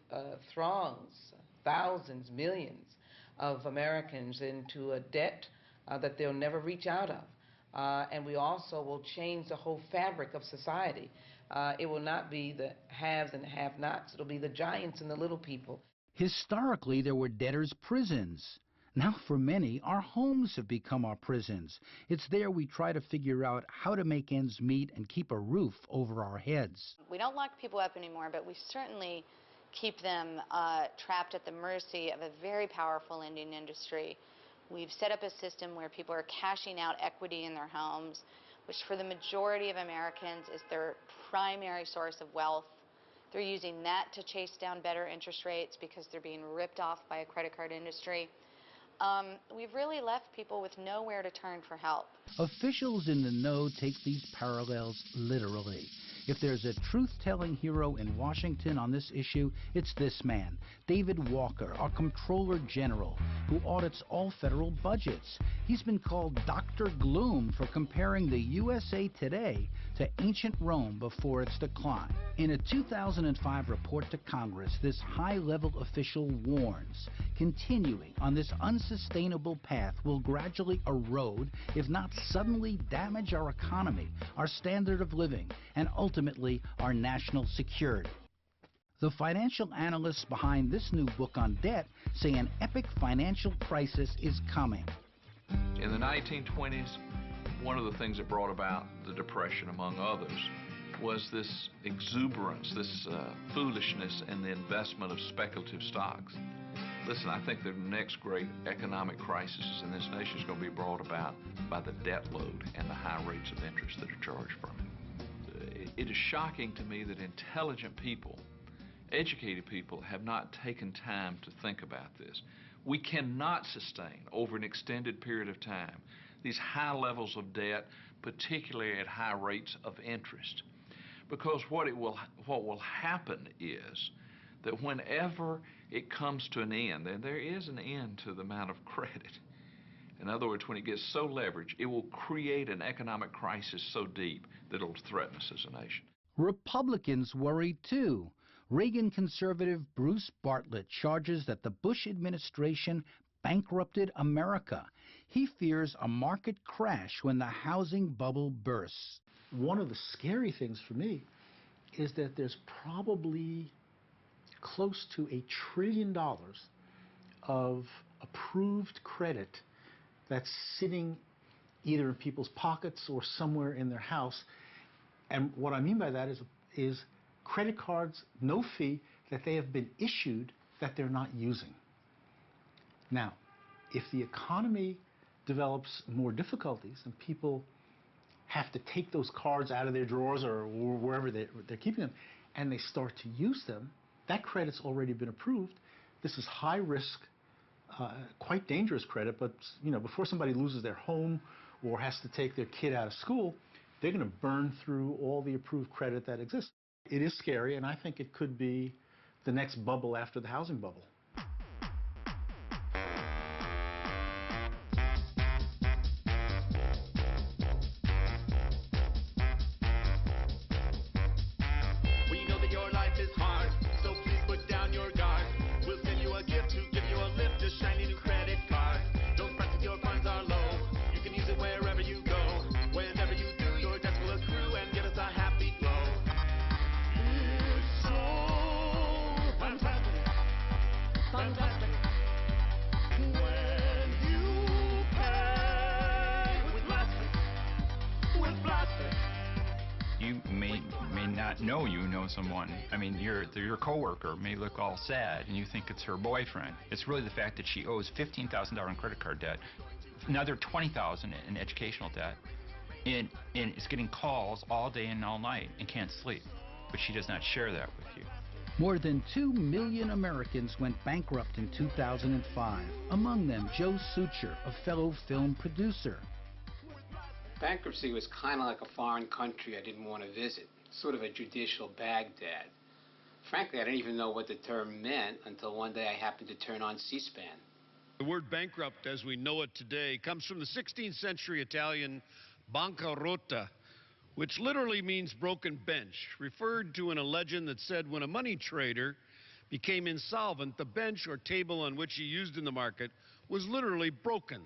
throngs, thousands, millions of Americans into a debt that they'll never reach out of. And we also will change the whole fabric of society. It will not be the haves and have-nots. It'll be the giants and the little people. Historically, there were debtors' prisons. Now, for many, our homes have become our prisons. It's there we try to figure out how to make ends meet and keep a roof over our heads. We don't lock people up anymore, but we certainly keep them trapped at the mercy of a very powerful lending industry. We've set up a system where people are cashing out equity in their homes, which for the majority of Americans is their primary source of wealth. They're using that to chase down better interest rates because they're being ripped off by a credit card industry. We've really left people with nowhere to turn for help. Officials in the know take these parallels literally. If there's a truth-telling hero in Washington on this issue, it's this man, David Walker, our Comptroller General, who audits all federal budgets. He's been called Dr. Gloom for comparing the USA Today to ancient Rome before its decline. In a 2005 report to Congress, this high-level official warns, continuing on this unsustainable path will gradually erode, if not suddenly damage our economy, our standard of living, and ultimately our national security. The financial analysts behind this new book on debt say an epic financial crisis is coming. In the 1920s, one of the things that brought about the Depression, among others, was this exuberance, this foolishness in the investment of speculative stocks. Listen, I think the next great economic crisis in this nation is going to be brought about by the debt load and the high rates of interest that are charged from it. It is shocking to me that intelligent people, educated people, have not taken time to think about this. We cannot sustain over an extended period of time these high levels of debt, particularly at high rates of interest. Because what will happen is that whenever it comes to an end, and there is an end to the amount of credit, in other words, when it gets so leveraged, it will create an economic crisis so deep that it'll threaten us as a nation. Republicans worry too. Reagan conservative Bruce Bartlett charges that the Bush administration bankrupted America. He fears a market crash when the housing bubble bursts. One of the scary things for me is that there's probably close to $1 trillion of approved credit that's sitting either in people's pockets or somewhere in their house. And what I mean by that is credit cards, no fee, that they have been issued that they're not using. Now, if the economy develops more difficulties and people have to take those cards out of their drawers or wherever they're keeping them, and they start to use them, that credit's already been approved. This is high risk, quite dangerous credit, but before somebody loses their home or has to take their kid out of school, they're going to burn through all the approved credit that exists. It is scary, and I think it could be the next bubble after the housing bubble. We know that your life is hard, so please put down your guard. We'll send you a gift to give you a lift, a shiny new credit card. Don't fret if your funds are low, you can use it wherever you go. Whenever you do, your debts will accrue and give us a happy glow. It's so fantastic, fantastic. When you pay with plastic. You may not know you know someone. I mean, your coworker may look all sad and you think it's her boyfriend. It's really the fact that she owes $15,000 in credit card debt, another $20,000 in educational debt, and is getting calls all day and all night and can't sleep. But she does not share that with you. More than 2 million Americans went bankrupt in 2005. Among them, Joe Sucher, a fellow film producer. Bankruptcy was kind of like a foreign country I didn't want to visit, sort of a judicial Baghdad. Frankly, I didn't even know what the term meant until one day I happened to turn on C-SPAN. The word bankrupt as we know it today comes from the 16th century Italian bancarotta, which literally means broken bench, referred to in a legend that said when a money trader became insolvent, the bench or table on which he used in the market was literally broken.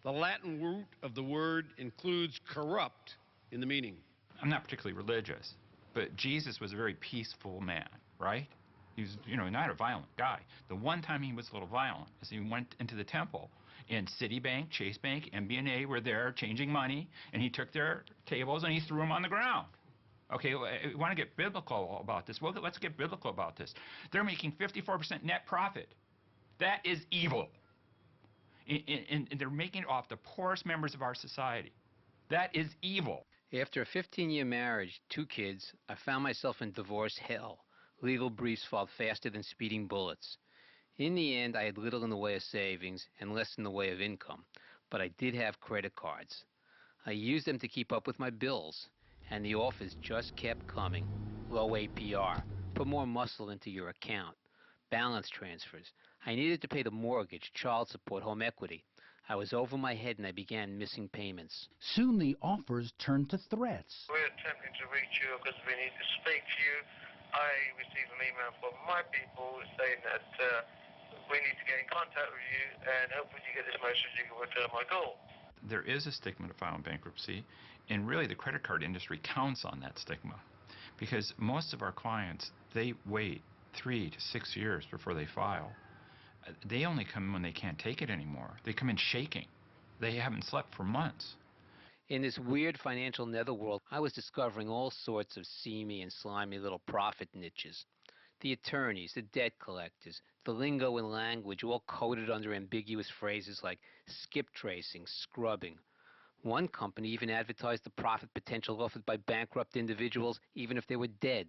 The Latin root of the word includes corrupt in the meaning. I'm not particularly religious, but Jesus was a very peaceful man, right? He was, not a violent guy. The one time he was a little violent is he went into the temple, and Citibank, Chase Bank, MBNA were there changing money, and he took their tables and he threw them on the ground. Okay, we want to get biblical about this. Well, let's get biblical about this. They're making 54% net profit. That is evil. And they're making it off the poorest members of our society. That is evil. After a 15-year marriage, 2 kids, I found myself in divorce hell. Legal briefs filed faster than speeding bullets. In the end, I had little in the way of savings and less in the way of income, but I did have credit cards. I used them to keep up with my bills, and the offers just kept coming. Low APR, put more muscle into your account, balance transfers. I needed to pay the mortgage, child support, home equity. I was over my head and I began missing payments. Soon the offers turned to threats. We're attempting to reach you because we need to speak to you. I received an email from my people saying that we need to get in contact with you, and hopefully you get this message, you can return my call. There is a stigma to filing bankruptcy, and really the credit card industry counts on that stigma, because most of our clients, they wait 3 to 6 years before they file. They only come when they can't take it anymore. They come in shaking. They haven't slept for months. In this weird financial netherworld, I was discovering all sorts of seamy and slimy little profit niches. The attorneys, the debt collectors, the lingo and language all coded under ambiguous phrases like skip tracing, scrubbing. One company even advertised the profit potential offered by bankrupt individuals even if they were dead.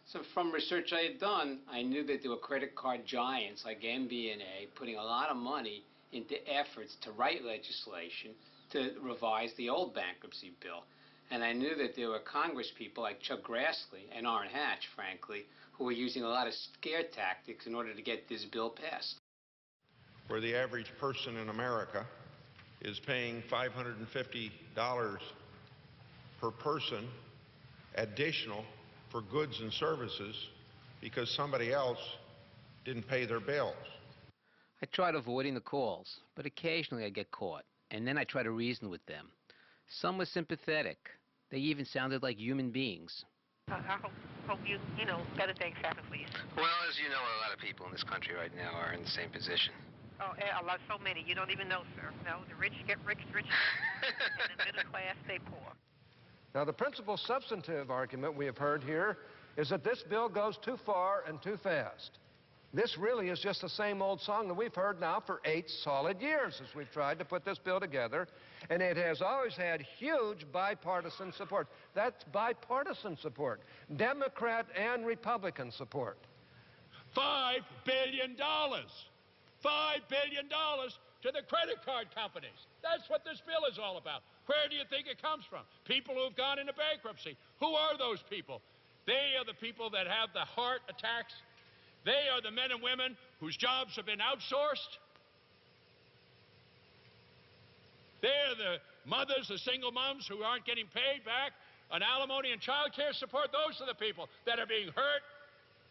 So from research I had done, I knew that there were credit card giants like MBNA putting a lot of money into efforts to write legislation to revise the old bankruptcy bill. And I knew that there were Congress people like Chuck Grassley and Orrin Hatch, frankly, who were using a lot of scare tactics in order to get this bill passed. Where the average person in America is paying $550 per person additional for goods and services because somebody else didn't pay their bills. I tried avoiding the calls, but occasionally I get caught, and then I try to reason with them. Some were sympathetic. They even sounded like human beings. I hope you better things happen for you. Well, as you know, a lot of people in this country right now are in the same position. Oh, so many. You don't even know, sir. No, the rich get richer, and the middle class stay poor. Now, the principal substantive argument we have heard here is that this bill goes too far and too fast. This really is just the same old song that we've heard now for 8 solid years as we've tried to put this bill together, and it has always had huge bipartisan support. That's bipartisan support, Democrat and Republican support. $5 billion. $5 billion to the credit card companies. That's what this bill is all about. Where do you think it comes from? People who have gone into bankruptcy. Who are those people? They are the people that have the heart attacks. They are the men and women whose jobs have been outsourced. They're the mothers, the single moms who aren't getting paid back on alimony and child care support. Those are the people that are being hurt.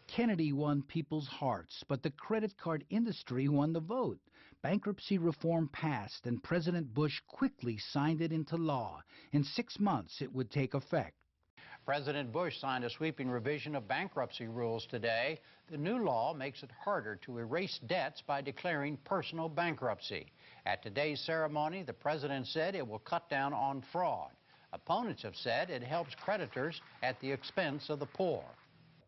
Kennedy won people's hearts, but the credit card industry won the vote. Bankruptcy reform passed, and President Bush quickly signed it into law. In 6 months, it would take effect. President Bush signed a sweeping revision of bankruptcy rules today. The new law makes it harder to erase debts by declaring personal bankruptcy. At today's ceremony, the president said it will cut down on fraud. Opponents have said it helps creditors at the expense of the poor.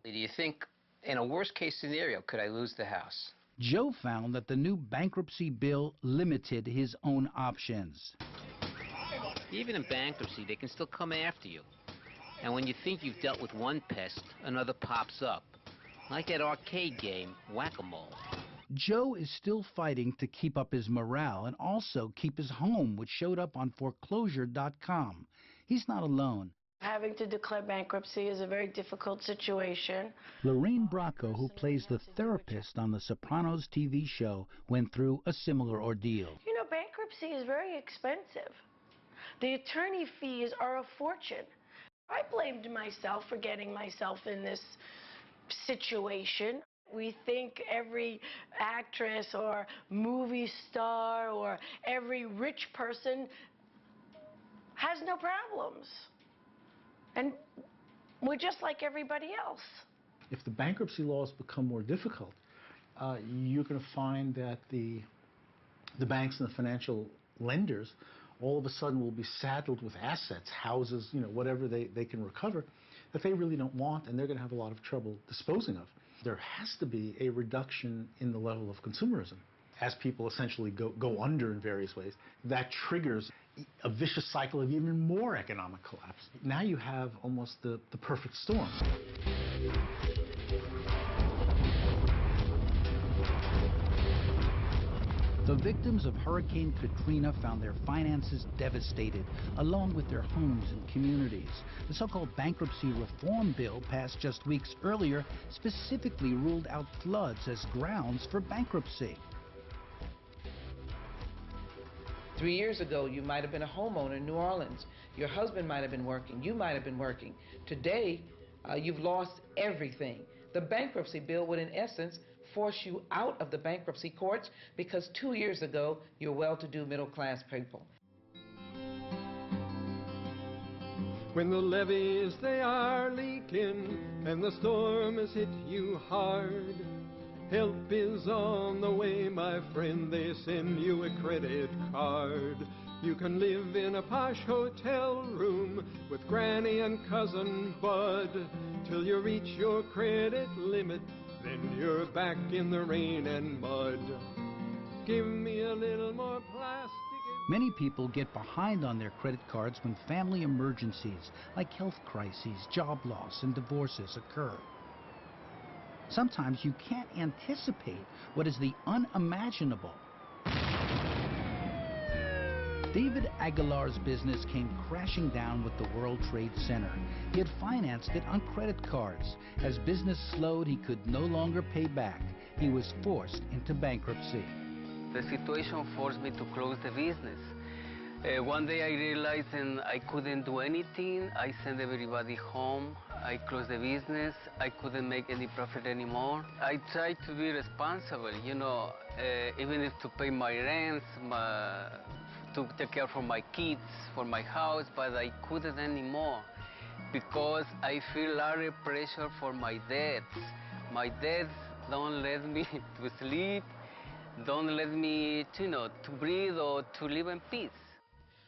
Do you think, in a worst-case scenario, could I lose the house? Joe found that the new bankruptcy bill limited his own options. Even in bankruptcy, they can still come after you. And when you think you've dealt with one pest, another pops up. Like that arcade game, Whack-A-Mole. Joe is still fighting to keep up his morale and also keep his home, which showed up on foreclosure.com. He's not alone. Having to declare bankruptcy is a very difficult situation. Lorene Bracco, who plays the therapist on the Sopranos TV show, went through a similar ordeal. You know, bankruptcy is very expensive. The attorney fees are a fortune. I blamed myself for getting myself in this situation. We think every actress or movie star or every rich person has no problems. And we're just like everybody else. If the bankruptcy laws become more difficult, you're going to find that the banks and the financial lenders all of a sudden will be saddled with assets, houses, whatever they can recover, that they really don't want, and they're going to have a lot of trouble disposing of. There has to be a reduction in the level of consumerism. As people essentially go under in various ways, that triggers a vicious cycle of even more economic collapse. Now you have almost the perfect storm. The victims of Hurricane Katrina found their finances devastated, along with their homes and communities. The so-called bankruptcy reform bill passed just weeks earlier specifically ruled out floods as grounds for bankruptcy. 3 years ago, you might have been a homeowner in New Orleans. Your husband might have been working. You might have been working. Today, you've lost everything. The bankruptcy bill would, in essence, force you out of the bankruptcy courts because 2 years ago, you're well-to-do middle-class people. When the levees, they are leaking and the storm has hit you hard, help is on the way, my friend, they send you a credit card. You can live in a posh hotel room with Granny and Cousin Bud till you reach your credit limit, then you're back in the rain and mud. Give me a little more plastic. Many people get behind on their credit cards when family emergencies like health crises, job loss, and divorces occur. Sometimes you can't anticipate what is the unimaginable. David Aguilar's business came crashing down with the World Trade Center. He had financed it on credit cards. As business slowed, he could no longer pay back. He was forced into bankruptcy. The situation forced me to close the business. One day I realized I couldn't do anything. I sent everybody home. I closed the business. I couldn't make any profit anymore. I tried to be responsible, even if to pay my rent, to take care for my kids, for my house, but I couldn't anymore because I feel a lot of pressure for my debts. My debts don't let me to sleep, don't let me, to breathe or to live in peace.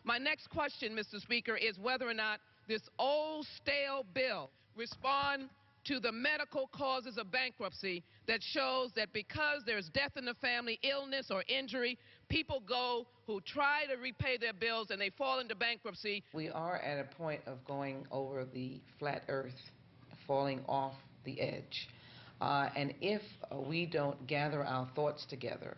My next question, Mr. Speaker, is whether or not this old, stale bill respond to the medical causes of bankruptcy that shows that because there's death in the family, illness or injury, people go who try to repay their bills and they fall into bankruptcy. We are at a point of going over the flat earth, falling off the edge. And if we don't gather our thoughts together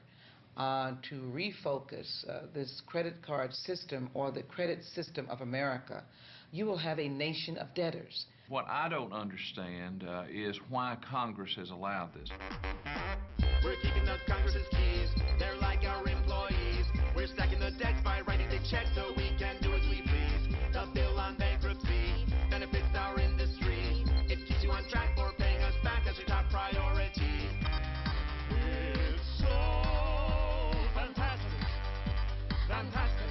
to refocus this credit card system or the credit system of America, you will have a nation of debtors. What I don't understand is why Congress has allowed this. We're keeping up Congress's keys. They're like our employees. We're stacking the decks by writing the checks so we can do as we please. The bill on bankruptcy benefits our industry. It keeps you on track for paying us back as your top priority. It's so fantastic, fantastic.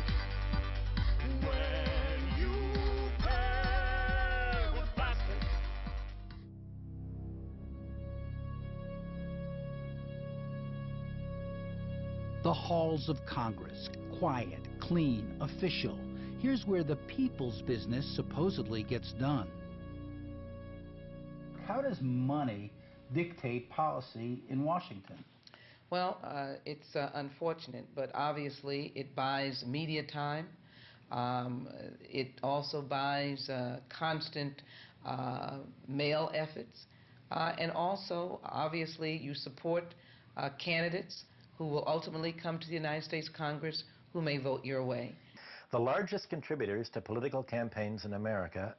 When you pay with plastic. The halls of Congress, quiet, clean, official. Here's where the people's business supposedly gets done. How does money dictate policy in Washington? Well, it's unfortunate, but obviously it buys media time. It also buys constant mail efforts. And also, obviously, you support candidates who will ultimately come to the United States Congress who may vote your way. The largest contributors to political campaigns in America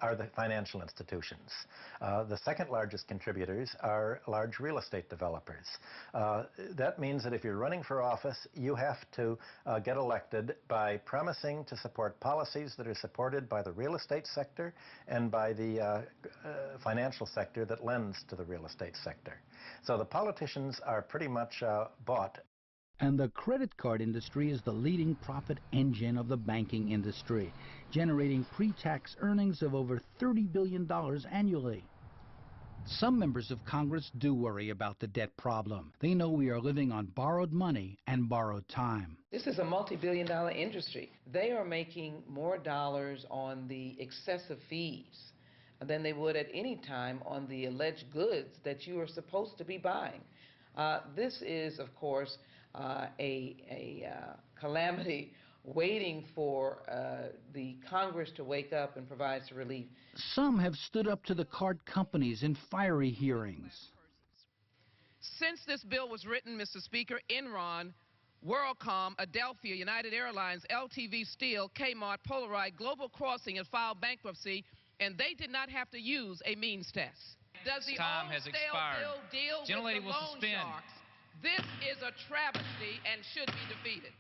are the financial institutions. The second largest contributors are large real estate developers. That means that if you're running for office, you have to get elected by promising to support policies that are supported by the real estate sector and by the financial sector that lends to the real estate sector. So the politicians are pretty much bought. And the credit card industry is the leading profit engine of the banking industry, generating pre-tax earnings of over $30 billion annually. Some members of Congress do worry about the debt problem. They know we are living on borrowed money and borrowed time. This is a multi-billion-dollar industry. They are making more dollars on the excessive fees than they would at any time on the alleged goods that you are supposed to be buying. This is, of course, a calamity waiting for the Congress to wake up and provide some relief. Some have stood up to the card companies in fiery hearings. Since this bill was written, Mr. Speaker, Enron, WorldCom, Adelphia, United Airlines, LTV Steel, Kmart, Polaroid, Global Crossing have filed bankruptcy, and they did not have to use a means test. Does the Time has expired. bill deal with Gentlelady the will loan suspend. sharks? This is a travesty and should be defeated.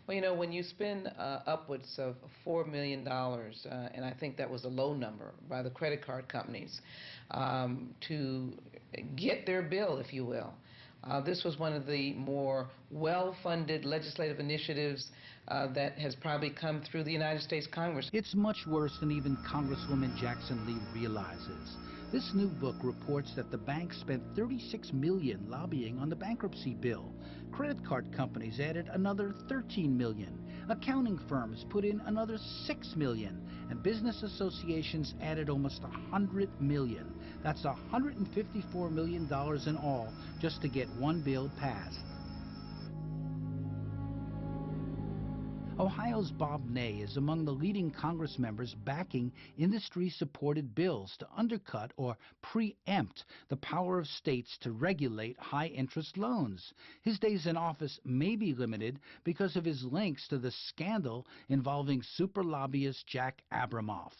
Well, you know, when you spend upwards of $4 million, and I think that was a low number by the credit card companies, to get their bill, if you will, this was one of the more well-funded legislative initiatives that has probably come through the United States Congress. It's much worse than even Congresswoman Jackson Lee realizes. This new book reports that the bank spent $36 million lobbying on the bankruptcy bill. Credit card companies added another $13 million. Accounting firms put in another $6 million. And business associations added almost $100 million. That's $154 million in all just to get one bill passed. Ohio's Bob Ney is among the leading Congress members backing industry-supported bills to undercut or preempt the power of states to regulate high-interest loans. His days in office may be limited because of his links to the scandal involving super lobbyist Jack Abramoff.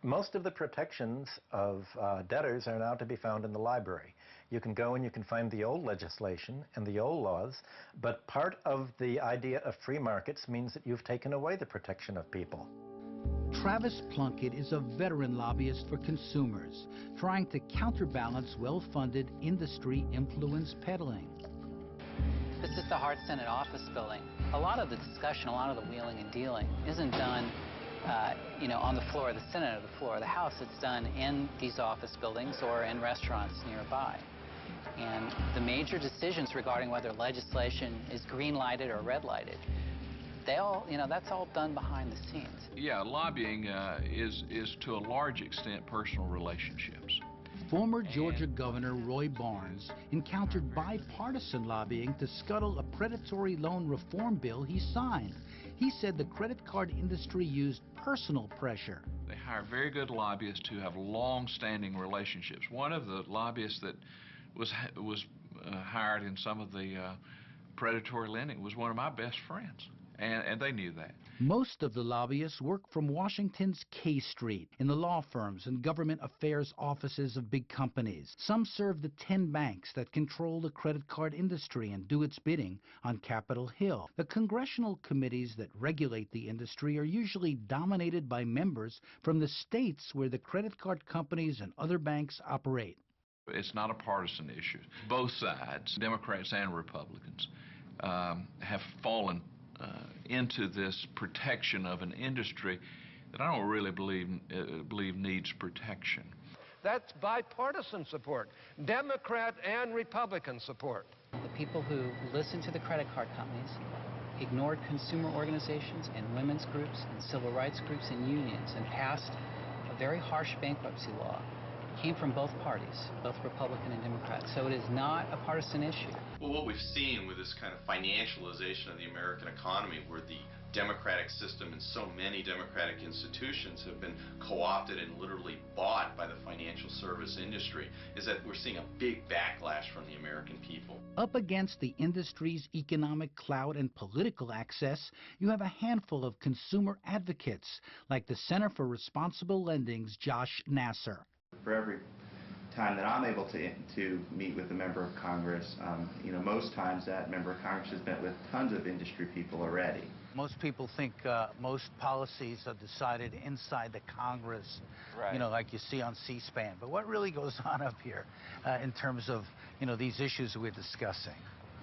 Most of the protections of debtors are now to be found in the library. You can go and you can find the old legislation and the old laws, but part of the idea of free markets means that you've taken away the protection of people. Travis Plunkett is a veteran lobbyist for consumers, trying to counterbalance well-funded industry influence peddling. This is the Hart Senate office building. A lot of the discussion, a lot of the wheeling and dealing isn't done on the floor of the Senate or the floor of the House. It's done in these office buildings or in restaurants nearby. And the major decisions regarding whether legislation is green-lighted or red-lighted they all, that's all done behind the scenes. Yeah, lobbying is to a large extent personal relationships. Former Georgia Governor Roy Barnes encountered bipartisan lobbying to scuttle a predatory loan reform bill he signed. He said the credit card industry used personal pressure. They hire very good lobbyists who have long-standing relationships. One of the lobbyists that was hired in some of the predatory lending was one of my best friends, and they knew that. Most of the lobbyists work from Washington's K Street in the law firms and government affairs offices of big companies. Some serve the 10 banks that control the credit card industry and do its bidding on Capitol Hill. The congressional committees that regulate the industry are usually dominated by members from the states where the credit card companies and other banks operate. It's not a partisan issue. Both sides, Democrats and Republicans, have fallen into this protection of an industry that I don't really believe needs protection. That's bipartisan support, Democrat and Republican support. The people who listened to the credit card companies, ignored consumer organizations and women's groups and civil rights groups and unions, and passed a very harsh bankruptcy law, came from both parties, both Republican and Democrat. So it is not a partisan issue. Well, what we've seen with this kind of financialization of the American economy, where the democratic system and so many democratic institutions have been co-opted and literally bought by the financial service industry, is that we're seeing a big backlash from the American people. Up against the industry's economic clout and political access, you have a handful of consumer advocates, like the Center for Responsible Lending's Josh Nasser. For every time that I'm able to meet with a member of Congress, most times that member of Congress has met with tons of industry people already. Most people think most policies are decided inside the Congress, Right. Like you see on C-SPAN. But what really goes on up here in terms of, these issues we're discussing?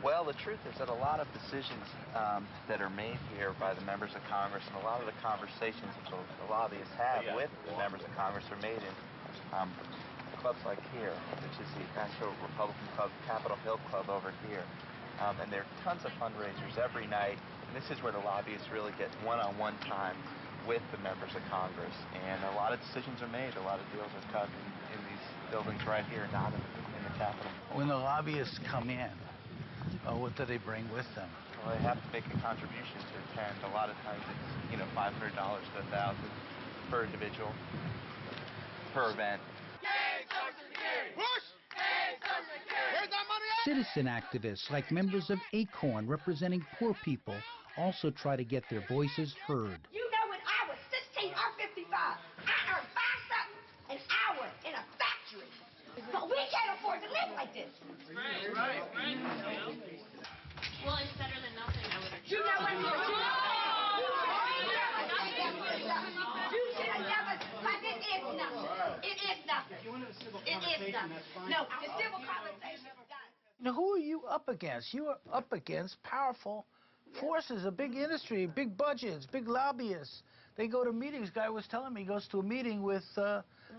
Well, the truth is that a lot of decisions that are made here by the members of Congress, and a lot of the conversations that the lobbyists have with the members of Congress, are made in clubs like here, which is the actual Republican Club, Capitol Hill Club over here. And there are tons of fundraisers every night. And this is where the lobbyists really get one-on-one time with the members of Congress. And a lot of decisions are made. A lot of deals are cut in these buildings right here, not in the Capitol. When the lobbyists come in, what do they bring with them? Well, they have to make a contribution to attend. A lot of times it's, $500 to $1,000 per individual, per event. Citizen activists like members of ACORN representing poor people also try to get their voices heard. You know, when I was 16 or 55, I earned $5 an hour in a factory. But we can't afford to live like this. Right. Well, it's better than nothing, I would agree. You know what? You should have never, but it is nothing. It is nothing. It is nothing. No, the civil conversation is done. Who are you up against? You are up against powerful forces, a big industry, big budgets, big lobbyists. They go to meetings. Guy was telling me he goes to a meeting with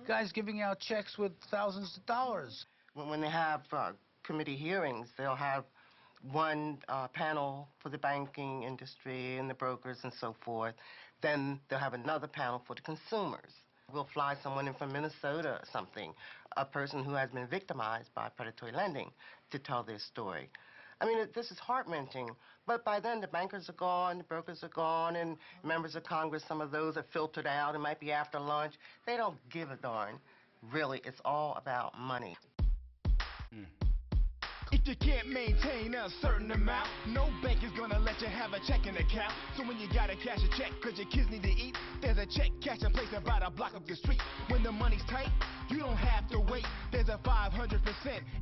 guys giving out checks with thousands of dollars. When they have committee hearings, they'll have one panel for the banking industry and the brokers and so forth. Then they'll have another panel for the consumers. We'll fly someone in from Minnesota or something, a person who has been victimized by predatory lending, to tell their story. I mean, this is heart-wrenching, but by then the bankers are gone, the brokers are gone, and members of Congress, some of those are filtered out. It might be after lunch. They don't give a darn. Really, it's all about money. If you can't maintain a certain amount, no bank is gonna let you have a checking account. So when you gotta cash a check cause your kids need to eat, there's a check cashing place about a block up the street. When the money's tight, you don't have to wait. There's a 500%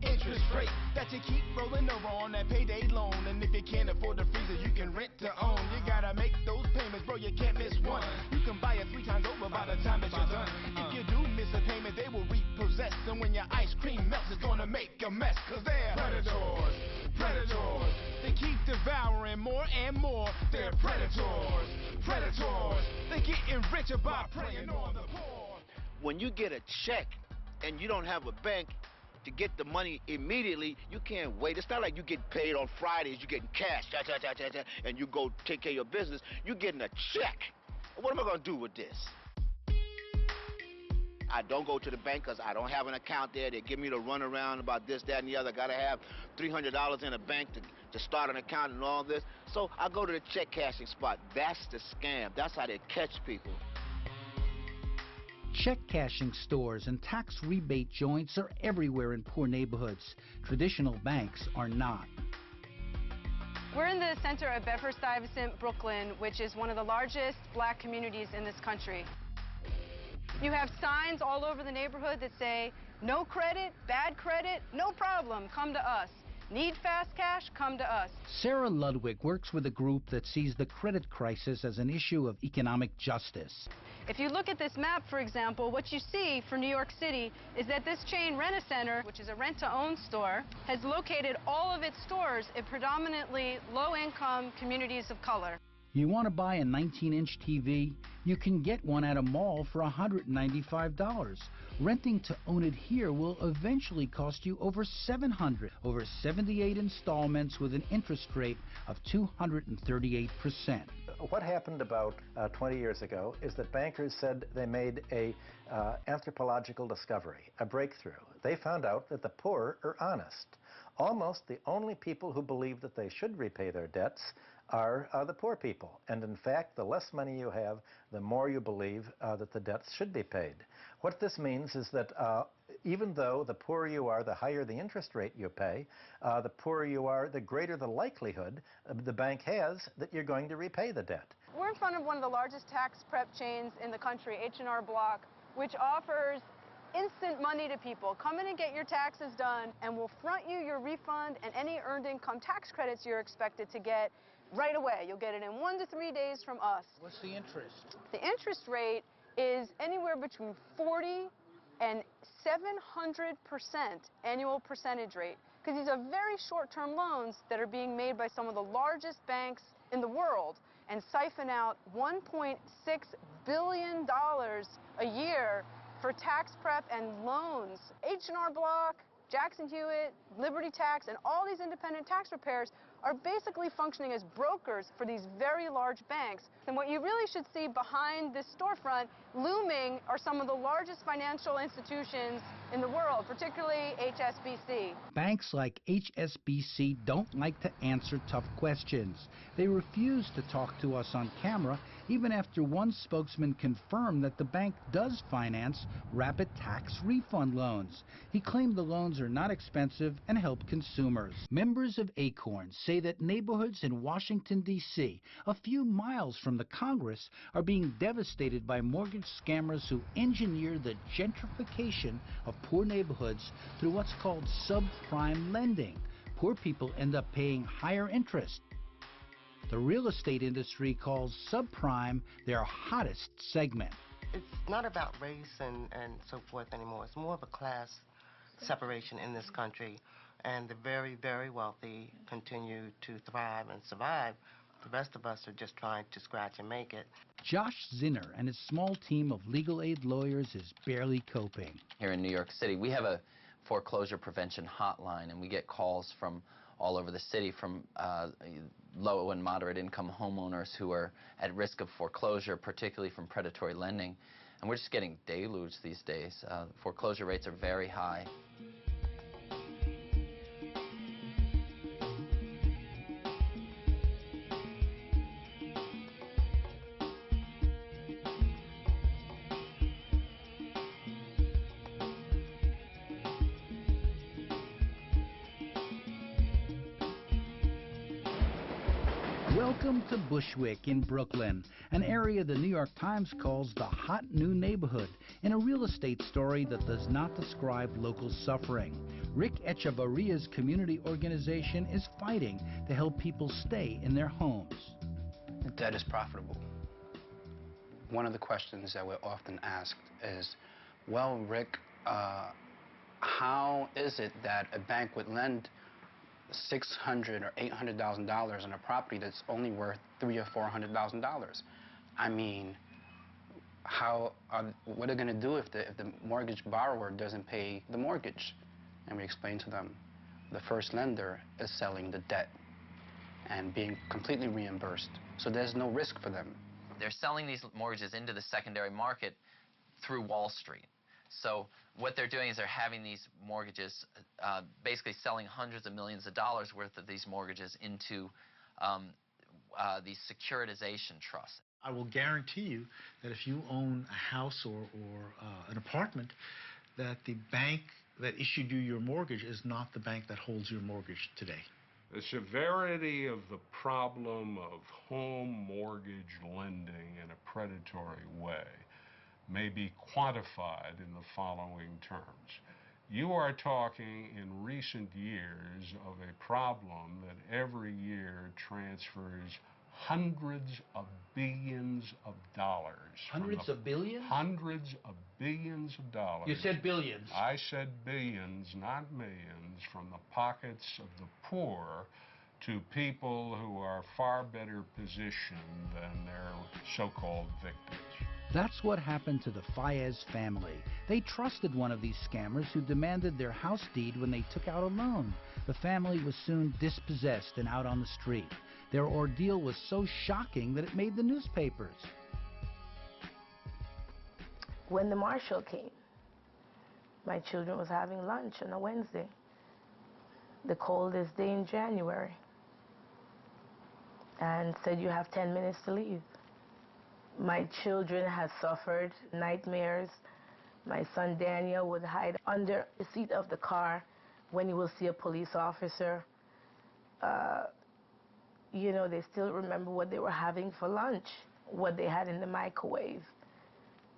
interest rate that you keep rolling over on that payday loan. And if you can't afford the freezer, you can rent to own. You gotta make those payments, bro, you can't miss one. You can buy it 3 times over by the time that you're done. If you do miss a payment, they will repossess. And when your ice cream melts, it's gonna make a mess. Cause they're predators, predators. They keep devouring more and more. They're predators, predators. They getting richer by preying on the poor. When you get a check and you don't have a bank to get the money immediately. You can't wait. It's not like you get paid on Fridays, you getting cash, and you go take care of your business. You're getting a check. What am I going to do with this? I don't go to the bank because I don't have an account there. They give me the runaround about this, that, and the other. Got to have $300 in a bank to start an account and all this. So I go to the check cashing spot. That's the scam. That's how they catch people. Check cashing stores and tax rebate joints are everywhere in poor neighborhoods. Traditional banks are not. We're in the center of Bedford-Stuyvesant, Brooklyn, which is one of the largest black communities in this country. You have signs all over the neighborhood that say, no credit, bad credit, no problem, come to us. Need fast cash, come to us. Sarah Ludwig works with a group that sees the credit crisis as an issue of economic justice. If you look at this map, for example, what you see for New York City is that this chain Rent-A-Center, which is a rent-to-own store, has located all of its stores in predominantly low-income communities of color. You want to buy a 19-inch TV? You can get one at a mall for $195. Renting to own it here will eventually cost you over $700, over 78 installments with an interest rate of 238%. What happened about 20 years ago is that bankers said they made a anthropological discovery, a breakthrough. They found out that the poor are honest. Almost the only people who believe that they should repay their debts are the poor people. And in fact, the less money you have, the more you believe that the debts should be paid. What this means is that even though the poorer you are, the higher the interest rate you pay, the poorer you are, the greater the likelihood the bank has that you're going to repay the debt. We're in front of one of the largest tax prep chains in the country, H&R Block, which offers instant money to people. Come in and get your taxes done, and we'll front you your refund and any earned income tax credits you're expected to get right away. You'll get it in 1 to 3 days from us. What's the interest? The interest rate is anywhere between 40 and 700% annual percentage rate, because these are very short-term loans that are being made by some of the largest banks in the world and siphon out $1.6 billion a year for tax prep and loans. H&R Block, Jackson Hewitt, Liberty Tax, and all these independent tax preparers are basically functioning as brokers for these very large banks. And what you really should see behind this storefront looming are some of the largest financial institutions in the world, particularly HSBC. Banks like HSBC don't like to answer tough questions. They refuse to talk to us on camera, even after one spokesman confirmed that the bank does finance rapid tax refund loans. He claimed the loans are not expensive and help consumers. Members of ACORN say that neighborhoods in Washington, D.C., a few miles from the Congress, are being devastated by mortgage scammers who engineer the gentrification of poor neighborhoods through what's called subprime lending. Poor people end up paying higher interest. The real estate industry calls subprime their hottest segment. It's not about race and so forth anymore. It's more of a class separation in this country. And the very, very wealthy continue to thrive and survive. The rest of us are just trying to scratch and make it. Josh Zinner and his small team of legal aid lawyers is barely coping. Here in New York City, we have a foreclosure prevention hotline, and we get calls from all over the city from low and moderate income homeowners who are at risk of foreclosure, particularly from predatory lending. And we're just getting deluged these days. Foreclosure rates are very high. Welcome to Bushwick in Brooklyn, an area the New York Times calls the hot new neighborhood, in a real estate story that does not describe local suffering. Rick Echevarria's community organization is fighting to help people stay in their homes. Debt is profitable. One of the questions that we're often asked is, well, Rick, how is it that a bank would lend $600,000 or $800,000 on a property that's only worth $300,000 or $400,000? I mean, what are they going to do if the mortgage borrower doesn't pay the mortgage? And we explained to them the first lender is selling the debt and being completely reimbursed. So there's no risk for them. They're selling these mortgages into the secondary market through Wall Street. So what they're doing is they're having these mortgages, basically selling hundreds of millions of dollars worth of these mortgages into these securitization trusts. I will guarantee you that if you own a house or an apartment, that the bank that issued you your mortgage is not the bank that holds your mortgage today. The severity of the problem of home mortgage lending in a predatory way may be quantified in the following terms. You are talking in recent years of a problem that every year transfers hundreds of billions of dollars. Hundreds of billions? Hundreds of billions of dollars. You said billions. I said billions, not millions, from the pockets of the poor to people who are far better positioned than their so-called victims. That's what happened to the Fayez family. They trusted one of these scammers who demanded their house deed when they took out a loan. The family was soon dispossessed and out on the street. Their ordeal was so shocking that it made the newspapers. When the marshal came, my children was having lunch on a Wednesday, the coldest day in January, and said, "You have 10 minutes to leave." My children had suffered nightmares. My son Daniel would hide under the seat of the car when he will see a police officer. You know, they still remember what they were having for lunch, what they had in the microwave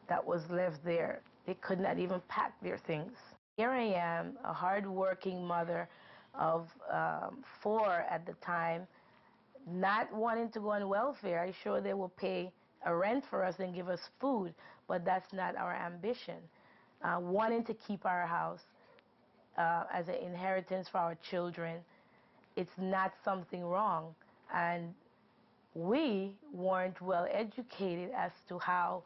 that was left there. They could not even pack their things. Here I am, a hard-working mother of 4 at the time, not wanting to go on welfare. I'm sure they will pay a rent for us and give us food, but that's not our ambition. Wanting to keep our house as an inheritance for our children, it's not something wrong. And we weren't well educated as to how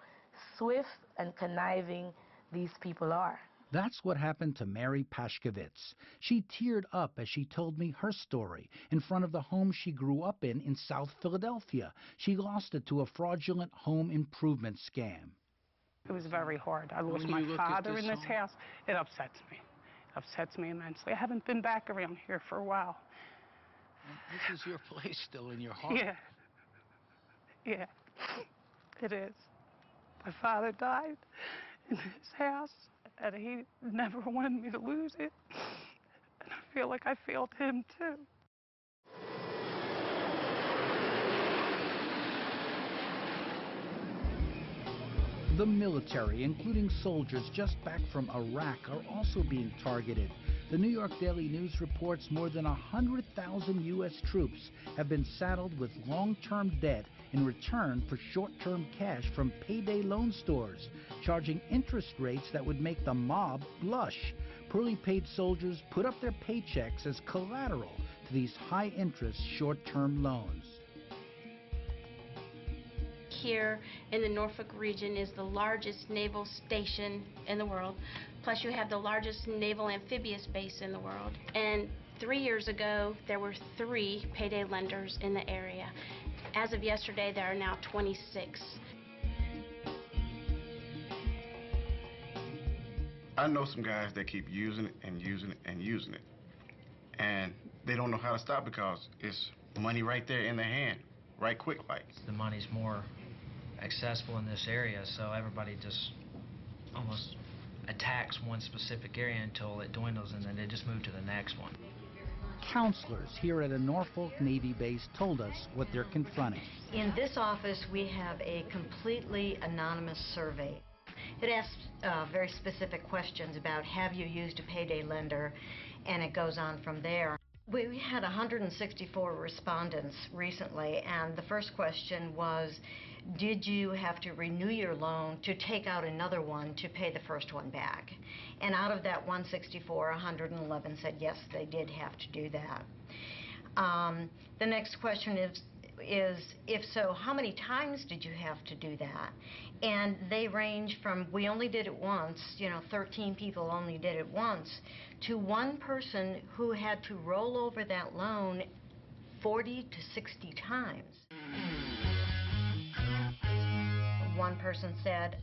swift and conniving these people are. That's what happened to Mary Pashkovitz. She teared up as she told me her story in front of the home she grew up in South Philadelphia. She lost it to a fraudulent home improvement scam. It was very hard. I lost my father in this house. It upsets me. It upsets me immensely. I haven't been back around here for a while. This is your place still in your heart. Yeah. Yeah, it is. My father died in his house, and he never wanted me to lose it. And I feel like I failed him, too. The military, including soldiers just back from Iraq, are also being targeted. The New York Daily News reports more than 100,000 U.S. troops have been saddled with long-term debt in return for short-term cash from payday loan stores, charging interest rates that would make the mob blush. Poorly paid soldiers put up their paychecks as collateral to these high-interest short-term loans. Here in the Norfolk region is the largest naval station in the world. Plus you have the largest naval amphibious base in the world. And 3 years ago, there were 3 payday lenders in the area. As of yesterday, there are now 26. I know some guys that keep using it and using it and using it. And they don't know how to stop because it's money right there in their hand, right quick like. The money's more accessible in this area, so everybody just almost attacks one specific area until it dwindles, and then they just move to the next one. Counselors here at a Norfolk Navy base told us what they're confronting. In this office, we have a completely anonymous survey. It asks very specific questions about have you used a payday lender, and it goes on from there. We had 164 respondents recently, and the first question was, did you have to renew your loan to take out another one to pay the first one back? And out of that 164, 111 said yes, they did have to do that. The next question is, is, if so, how many times did you have to do that? And they range from, we only did it once, 13 people only did it once, to one person who had to roll over that loan 40 to 60 times. One person said,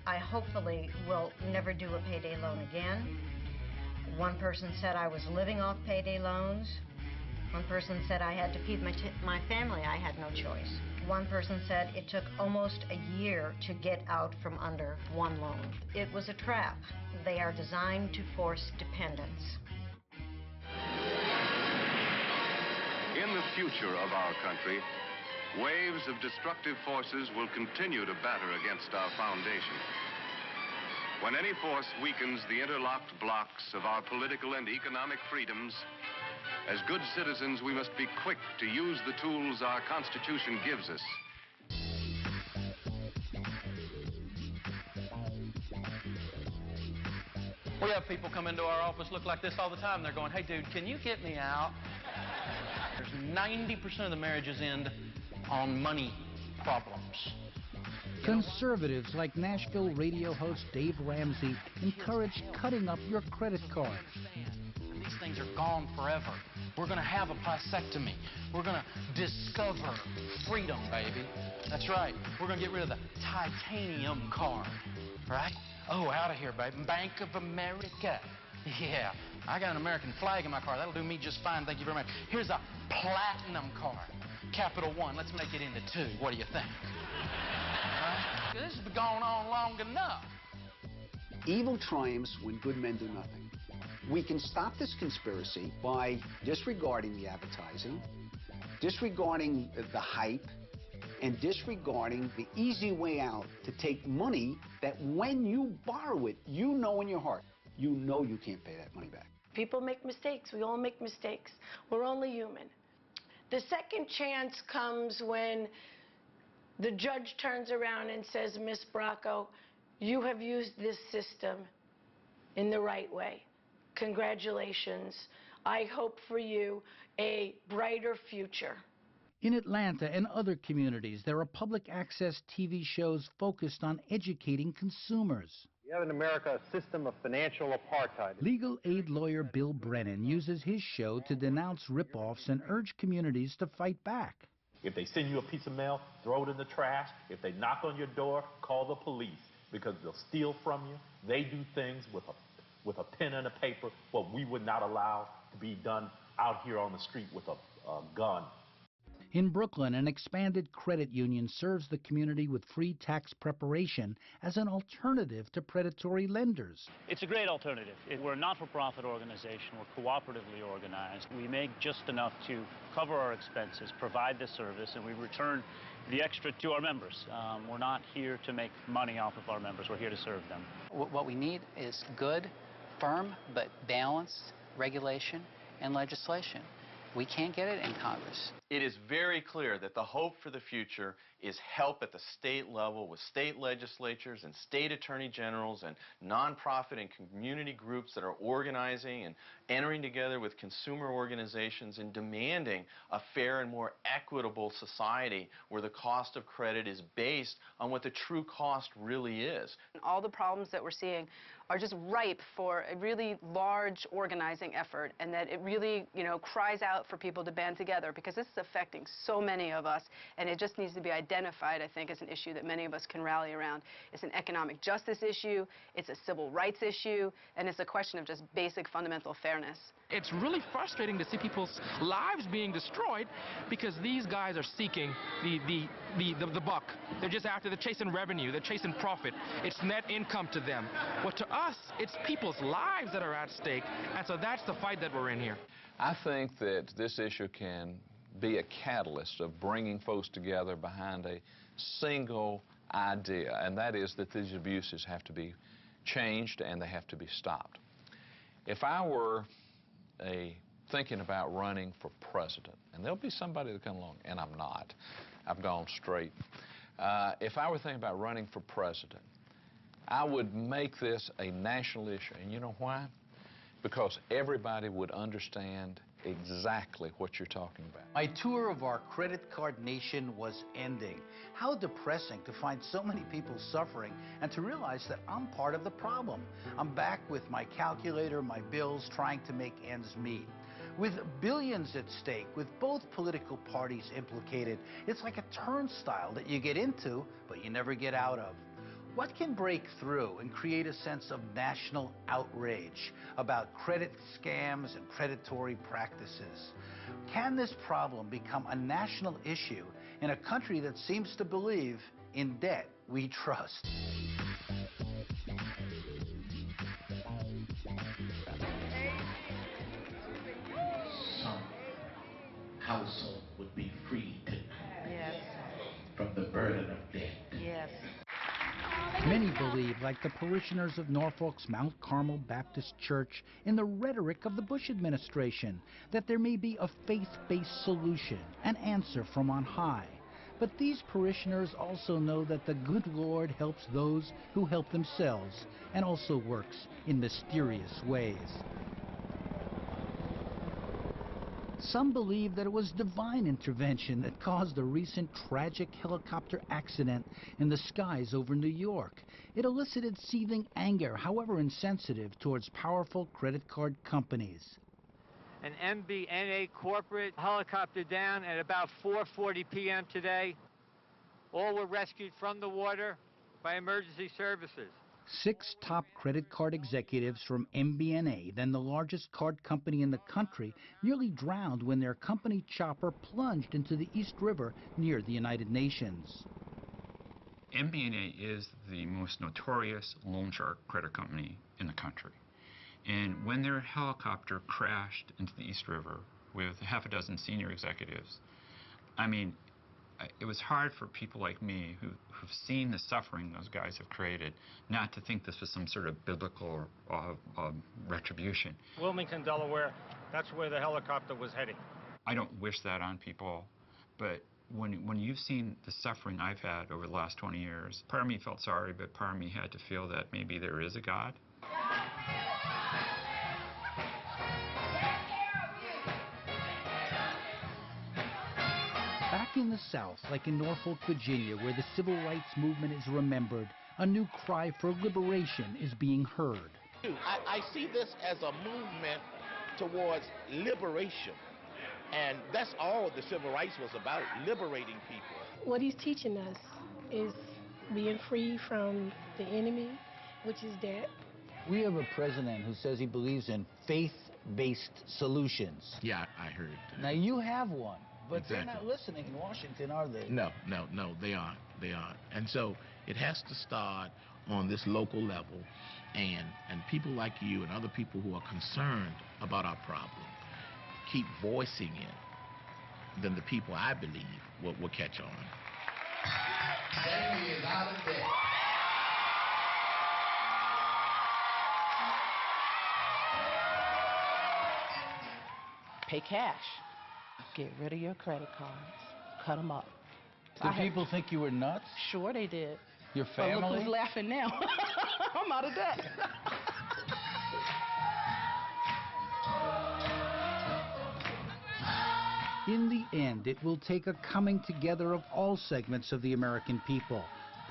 I hopefully will never do a payday loan again. One person said I was living off payday loans. One person said I had to feed my family. I had no choice. One person said it took almost a year to get out from under one loan. It was a trap. They are designed to force dependence. In the future of our country, waves of destructive forces will continue to batter against our foundation. When any force weakens the interlocked blocks of our political and economic freedoms, as good citizens, we must be quick to use the tools our Constitution gives us. We have people come into our office look like this all the time. They're going, hey, dude, can you get me out? There's 90% of the marriages end on money problems. Conservatives like Nashville radio host Dave Ramsey encourage cutting up your credit card. These things are gone forever. We're going to have a vasectomy. We're going to discover freedom, baby. That's right. We're going to get rid of the titanium card, right? Oh, out of here, baby. Bank of America. Yeah, I got an American flag in my car. That'll do me just fine. Thank you very much. Here's a platinum card. Capital One. Let's make it into 2. What do you think? Right? This has been going on long enough. Evil triumphs when good men do nothing. We can stop this conspiracy by disregarding the advertising, disregarding the hype, and disregarding the easy way out to take money that when you borrow it, you know in your heart, you know you can't pay that money back. People make mistakes. We all make mistakes. We're only human. The second chance comes when the judge turns around and says, Miss Bracco, you have used this system in the right way. Congratulations. I hope for you a brighter future. In Atlanta and other communities, there are public access TV shows focused on educating consumers. We have in America a system of financial apartheid. Legal aid lawyer Bill Brennan uses his show to denounce ripoffs and urge communities to fight back. If they send you a piece of mail, throw it in the trash. If they knock on your door, call the police, because they'll steal from you. They do things with a pen and a paper, what we would not allow to be done out here on the street with a gun. In Brooklyn, an expanded credit union serves the community with free tax preparation as an alternative to predatory lenders. It's a great alternative. We're a not-for-profit organization. We're cooperatively organized. We make just enough to cover our expenses, provide the service, and we return the extra to our members. We're not here to make money off of our members. We're here to serve them. What we need is good, firm, but balanced regulation and legislation. We can't get it in Congress. It is very clear that the hope for the future is help at the state level with state legislatures and state attorney generals and nonprofit and community groups that are organizing and entering together with consumer organizations and demanding a fair and more equitable society where the cost of credit is based on what the true cost really is. All the problems that we're seeing are just ripe for a really large organizing effort, and that it really, cries out for people to band together, because this is affecting so many of us, and it just needs to be identified, I think, as an issue that many of us can rally around. It's an economic justice issue, it's a civil rights issue, and it's a question of just basic fundamental fairness. It's really frustrating to see people's lives being destroyed because these guys are seeking the buck. They're just they're chasing revenue, they're chasing profit. It's net income to them. But to us, it's people's lives that are at stake, and so that's the fight that we're in here. I think that this issue can be a catalyst of bringing folks together behind a single idea, and that is that these abuses have to be changed and they have to be stopped. If I were thinking about running for president, and there'll be somebody that come along, and I'm not. I've gone straight. If I were thinking about running for president, I would make this a national issue. And you know why? because everybody would understand exactly what you're talking about. My tour of our credit card nation was ending. How depressing to find so many people suffering and to realize that I'm part of the problem. I'm back with my calculator, my bills, trying to make ends meet. With billions at stake, with both political parties implicated, it's like a turnstile that you get into, but you never get out of. What can break through and create a sense of national outrage about credit scams and predatory practices? Can this problem become a national issue in a country that seems to believe in debt we trust? Some household would be freed Yes. from the burden of debt. Yes. Many believe, like the parishioners of Norfolk's Mount Carmel Baptist Church, in the rhetoric of the Bush administration, that there may be a faith-based solution, an answer from on high. But these parishioners also know that the good Lord helps those who help themselves, and also works in mysterious ways. Some believe that it was divine intervention that caused the recent tragic helicopter accident in the skies over New York. It elicited seething anger, however insensitive, towards powerful credit card companies. An MBNA corporate helicopter down at about 4:40 p.m. today. All were rescued from the water by emergency services. 6 top credit card executives from MBNA, then the largest card company in the country, nearly drowned when their company chopper plunged into the East River near the United Nations. MBNA is the most notorious loan shark credit company in the country. And when their helicopter crashed into the East River with half a dozen senior executives, I mean, it was hard for people like me who've seen the suffering those guys have created not to think this was some sort of biblical retribution. Wilmington, Delaware, that's where the helicopter was heading. I don't wish that on people, but when you've seen the suffering I've had over the last 20 years, part of me felt sorry, but part of me had to feel that maybe there is a God. Back in the South, like in Norfolk, Virginia, where the civil rights movement is remembered, a new cry for liberation is being heard. I see this as a movement towards liberation. And that's all the civil rights was about, liberating people. What he's teaching us is being free from the enemy, which is debt. We have a president who says he believes in faith-based solutions. Yeah, I heard. Now, you have one, but Exactly. they're not listening in Washington, are they? No, they aren't. They aren't. And so it has to start on this local level, and people like you and other people who are concerned about our problem keep voicing it, then the people, I believe, will catch on. Sandy is out of debt. Pay cash. Get rid of your credit cards. Cut them up. Did people think you were nuts? Sure they did. Your But look family? who's laughing now. I'm out of debt. In the end, it will take a coming together of all segments of the American people,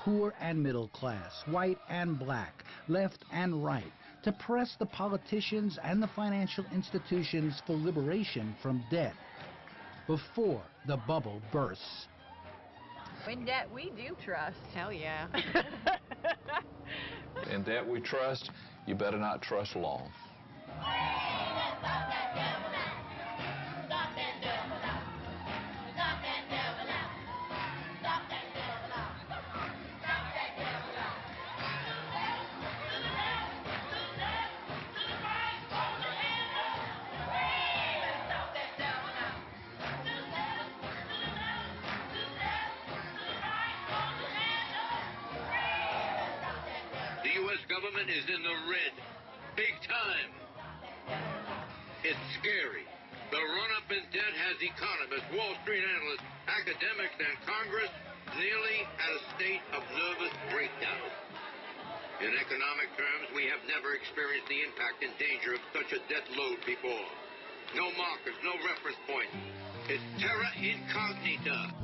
poor and middle class, white and black, left and right, to press the politicians and the financial institutions for liberation from debt before the bubble bursts. In debt we do trust. Hell yeah. In debt we trust, you better not trust long. The U.S. government is in the red, big time. It's scary. The run-up in debt has economists, Wall Street analysts, academics, and Congress nearly at a state of nervous breakdown. In economic terms, we have never experienced the impact and danger of such a death load before. No markers, no reference points. It's terra incognita.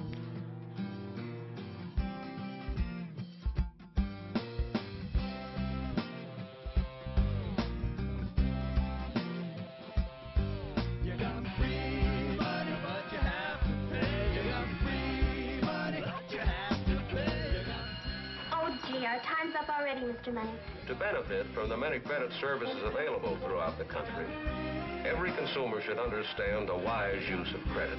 Our time's up already, Mr. Money. To benefit from the many credit services available throughout the country, every consumer should understand the wise use of credit.